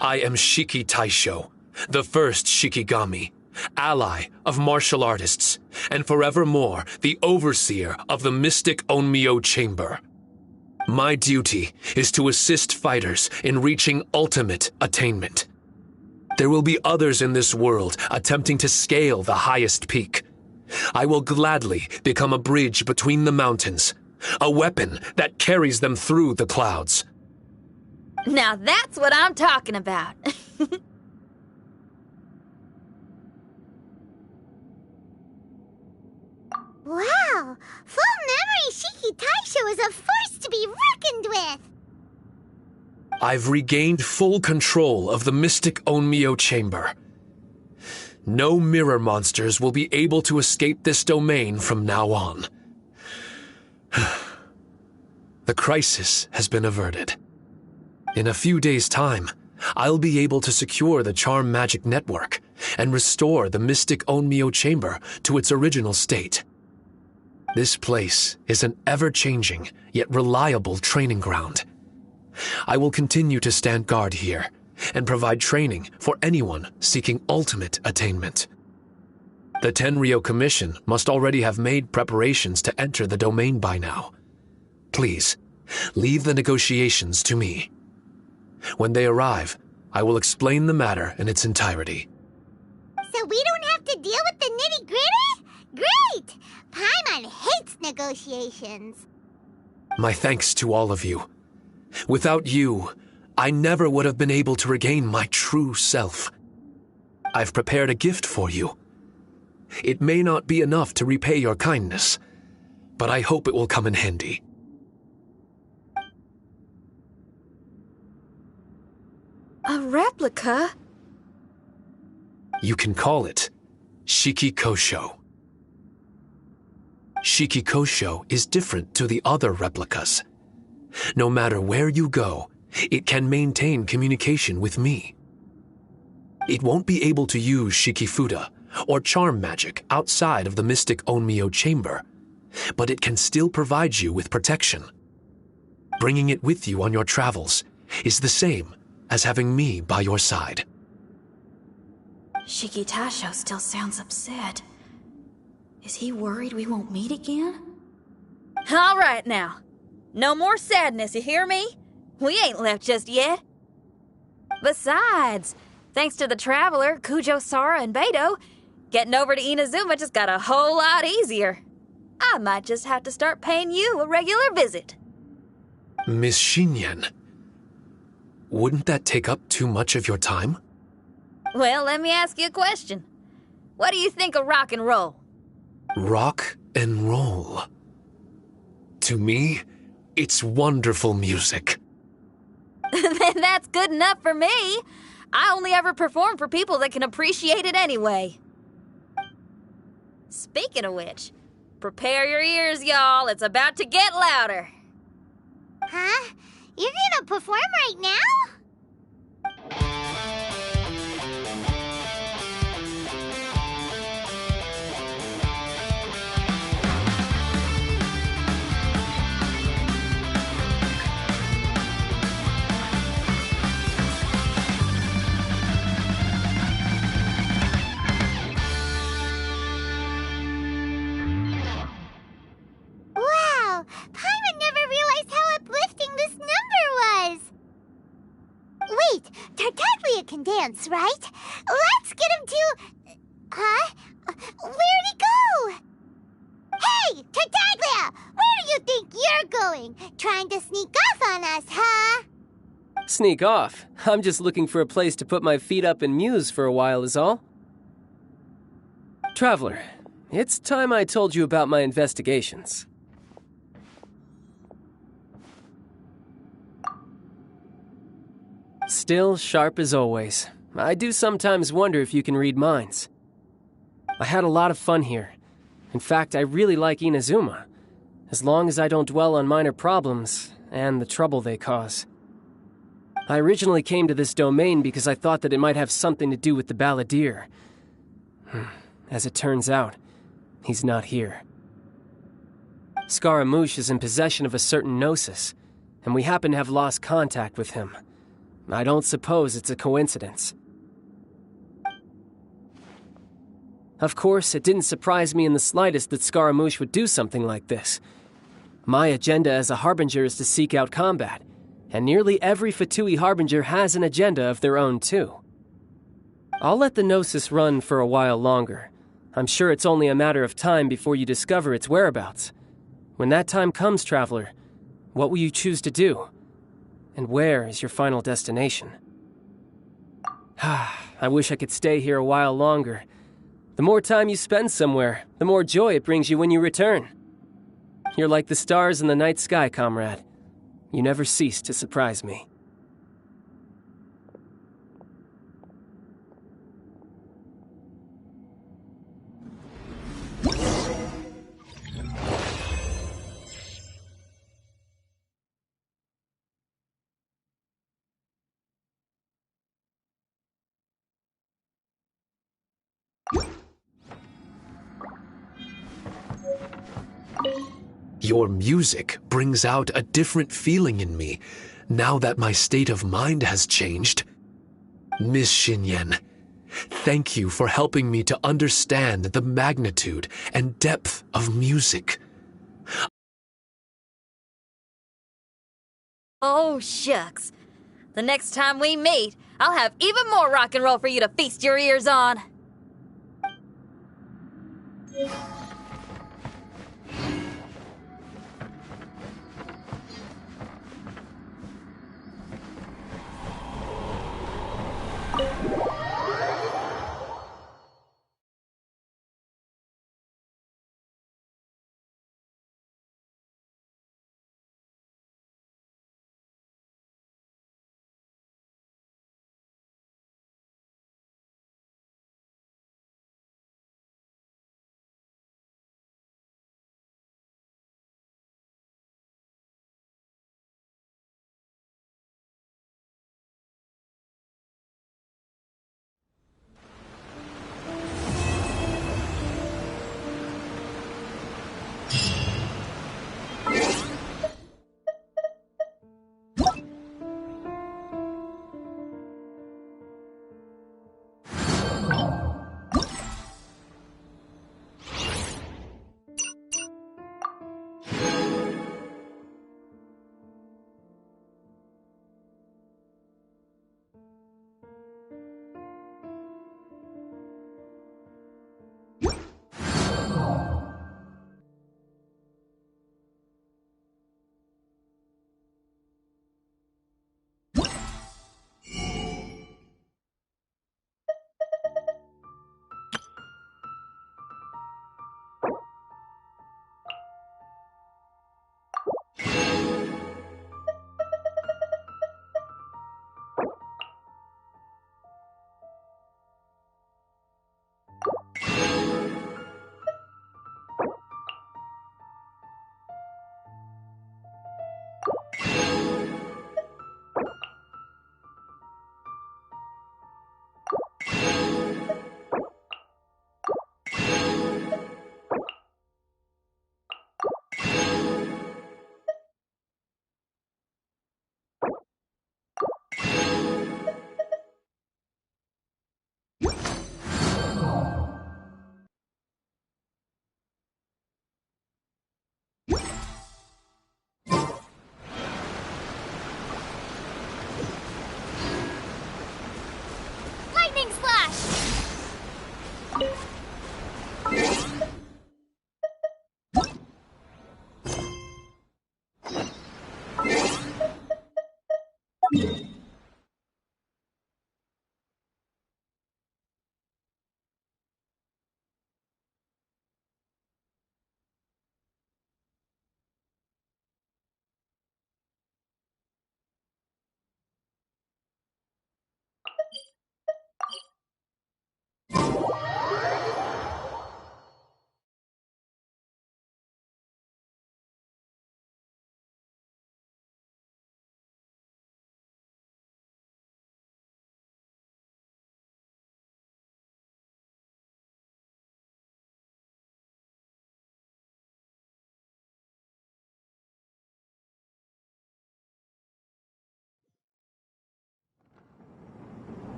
I am Shiki Taisho, the first Shikigami, ally of martial artists, and forevermore the overseer of the mystic Onmyo chamber. My duty is to assist fighters in reaching ultimate attainment. There will be others in this world attempting to scale the highest peak. I will gladly become a bridge between the mountains, a weapon that carries them through the clouds. Now that's what I'm talking about. Wow! Full memory Shiki Taisho is a force to be reckoned with! I've regained full control of the mystic Onmyo chamber. No mirror monsters will be able to escape this domain from now on. The crisis has been averted. In a few days' time, I'll be able to secure the charm magic network and restore the mystic Onmyo chamber to its original state. This place is an ever-changing yet reliable training ground. I will continue to stand guard here and provide training for anyone seeking ultimate attainment. The Tenryou Commission must already have made preparations to enter the domain by now. Please, leave the negotiations to me. When they arrive, I will explain the matter in its entirety. So we don't have to deal with the nitty-gritty? Great! Paimon hates negotiations. My thanks to all of you. Without you, I never would have been able to regain my true self. I've prepared a gift for you. It may not be enough to repay your kindness, but I hope it will come in handy. A replica? You can call it Shiki Kosho. Shiki Kosho is different to the other replicas. No matter where you go, it can maintain communication with me. It won't be able to use Shikifuda or charm magic outside of the mystic Onmyo chamber, but it can still provide you with protection. Bringing it with you on your travels is the same as having me by your side. Shikitasho still sounds upset. Is he worried we won't meet again? All right now. No more sadness, you hear me? We ain't left just yet. Besides, thanks to the Traveler, Kujo, Sara, and Beto, getting over to Inazuma just got a whole lot easier. I might just have to start paying you a regular visit. Miss Shinyan, wouldn't that take up too much of your time? Well, let me ask you a question. What do you think of rock and roll? Rock and roll. To me, it's wonderful music. Then that's good enough for me. I only ever perform for people that can appreciate it anyway. Speaking of which, prepare your ears, y'all. It's about to get louder. Huh? You're gonna perform right now? Wow! Paimon never realized how uplifting this number was! Wait, Tartaglia can dance, right? Let's get him to... Huh? Where'd he go? Hey, Tartaglia! Where do you think you're going? Trying to sneak off on us, huh? Sneak off? I'm just looking for a place to put my feet up and muse for a while is all. Traveler, it's time I told you about my investigations. Still sharp as always. I do sometimes wonder if you can read minds. I had a lot of fun here. In fact, I really like Inazuma, as long as I don't dwell on minor problems and the trouble they cause. I originally came to this domain because I thought that it might have something to do with the balladeer. As it turns out, he's not here. Scaramouche is in possession of a certain gnosis, and we happen to have lost contact with him. I don't suppose it's a coincidence. Of course, it didn't surprise me in the slightest that Scaramouche would do something like this. My agenda as a Harbinger is to seek out combat, and nearly every Fatui Harbinger has an agenda of their own too. I'll let the Gnosis run for a while longer. I'm sure it's only a matter of time before you discover its whereabouts. When that time comes, Traveler, what will you choose to do? And where is your final destination? I wish I could stay here a while longer. The more time you spend somewhere, the more joy it brings you when you return. You're like the stars in the night sky, comrade. You never cease to surprise me. Your music brings out a different feeling in me now that my state of mind has changed. Miss Shinyan, thank you for helping me to understand the magnitude and depth of music. Oh, shucks. The next time we meet, I'll have even more rock and roll for you to feast your ears on.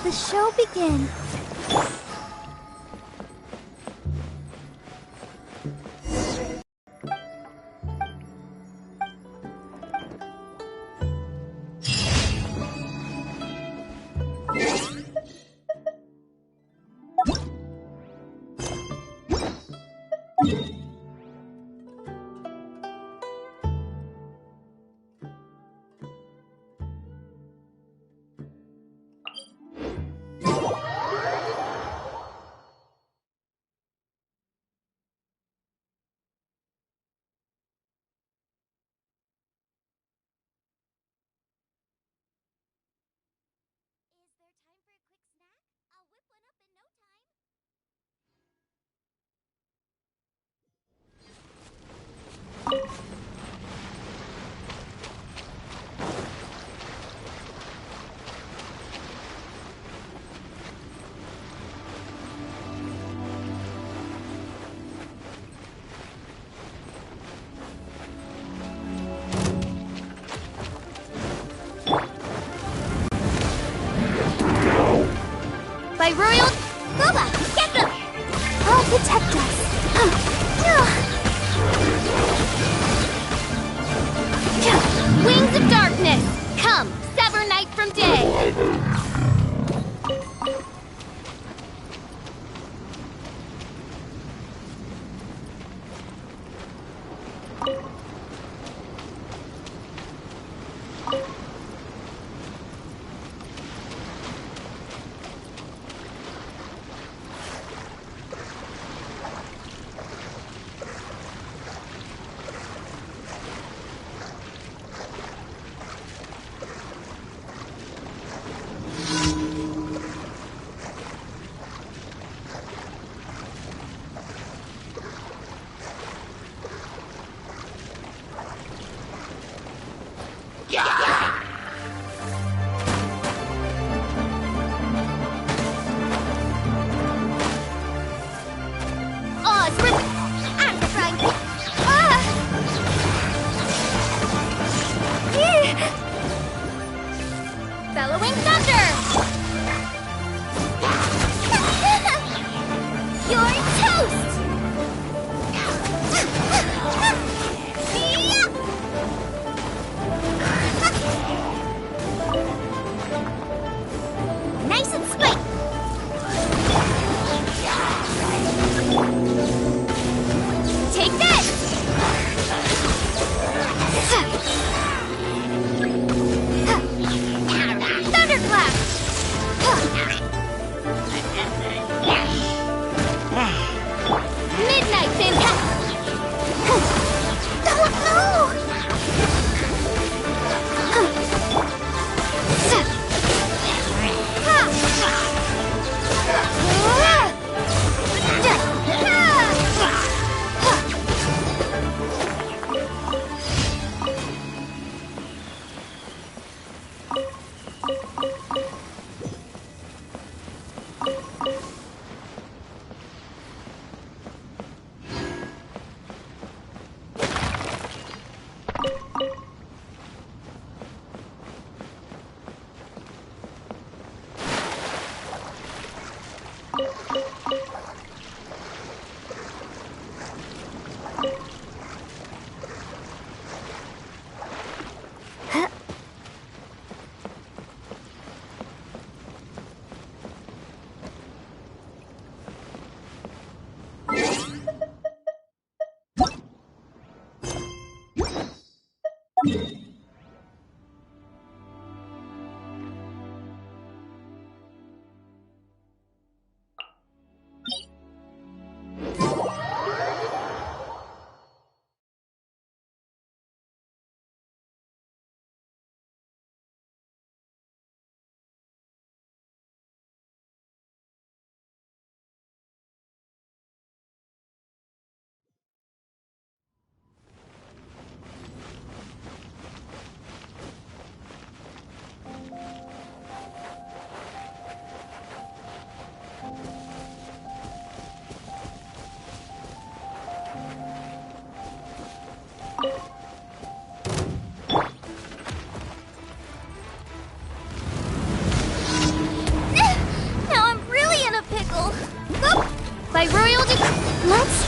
the show begin? By Royal Boba, get them! I'll protect us. Wings of darkness, come, sever night from day. Bellowing thunder! You're toast! Nice and slick! Take this! Thunderclap!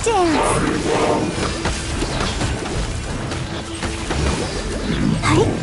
dance. Hi.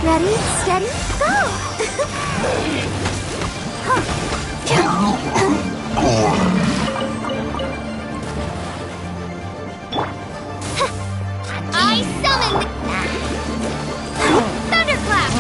Ready, steady, I summon Thunderclap!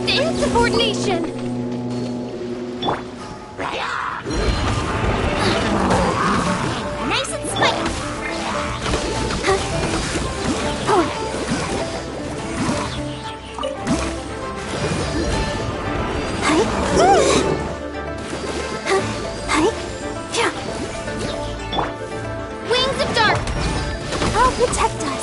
Insubordination! Nice and spiky! Wings of Dark! I'll protect us.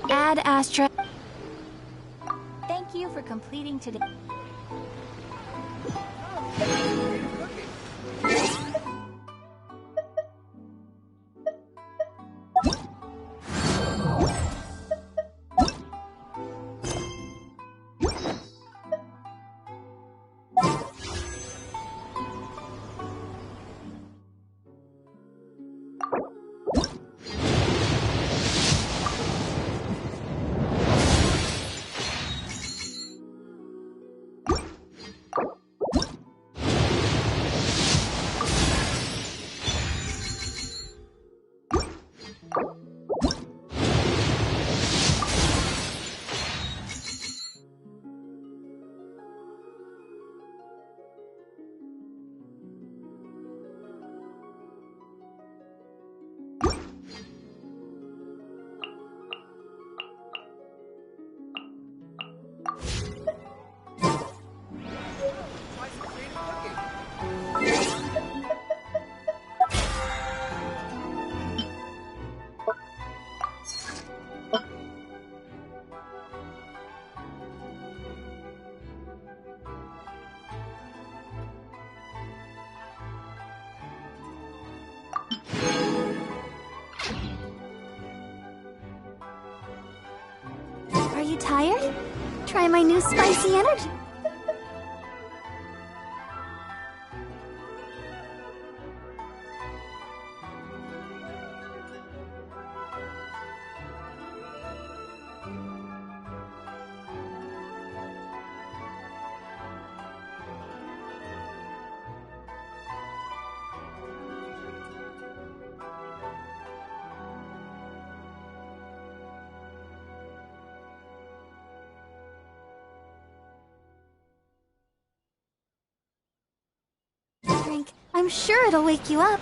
Ad Astra. Thank you for completing today. Are you tired? Try my new spicy energy. Drink. I'm sure it'll wake you up.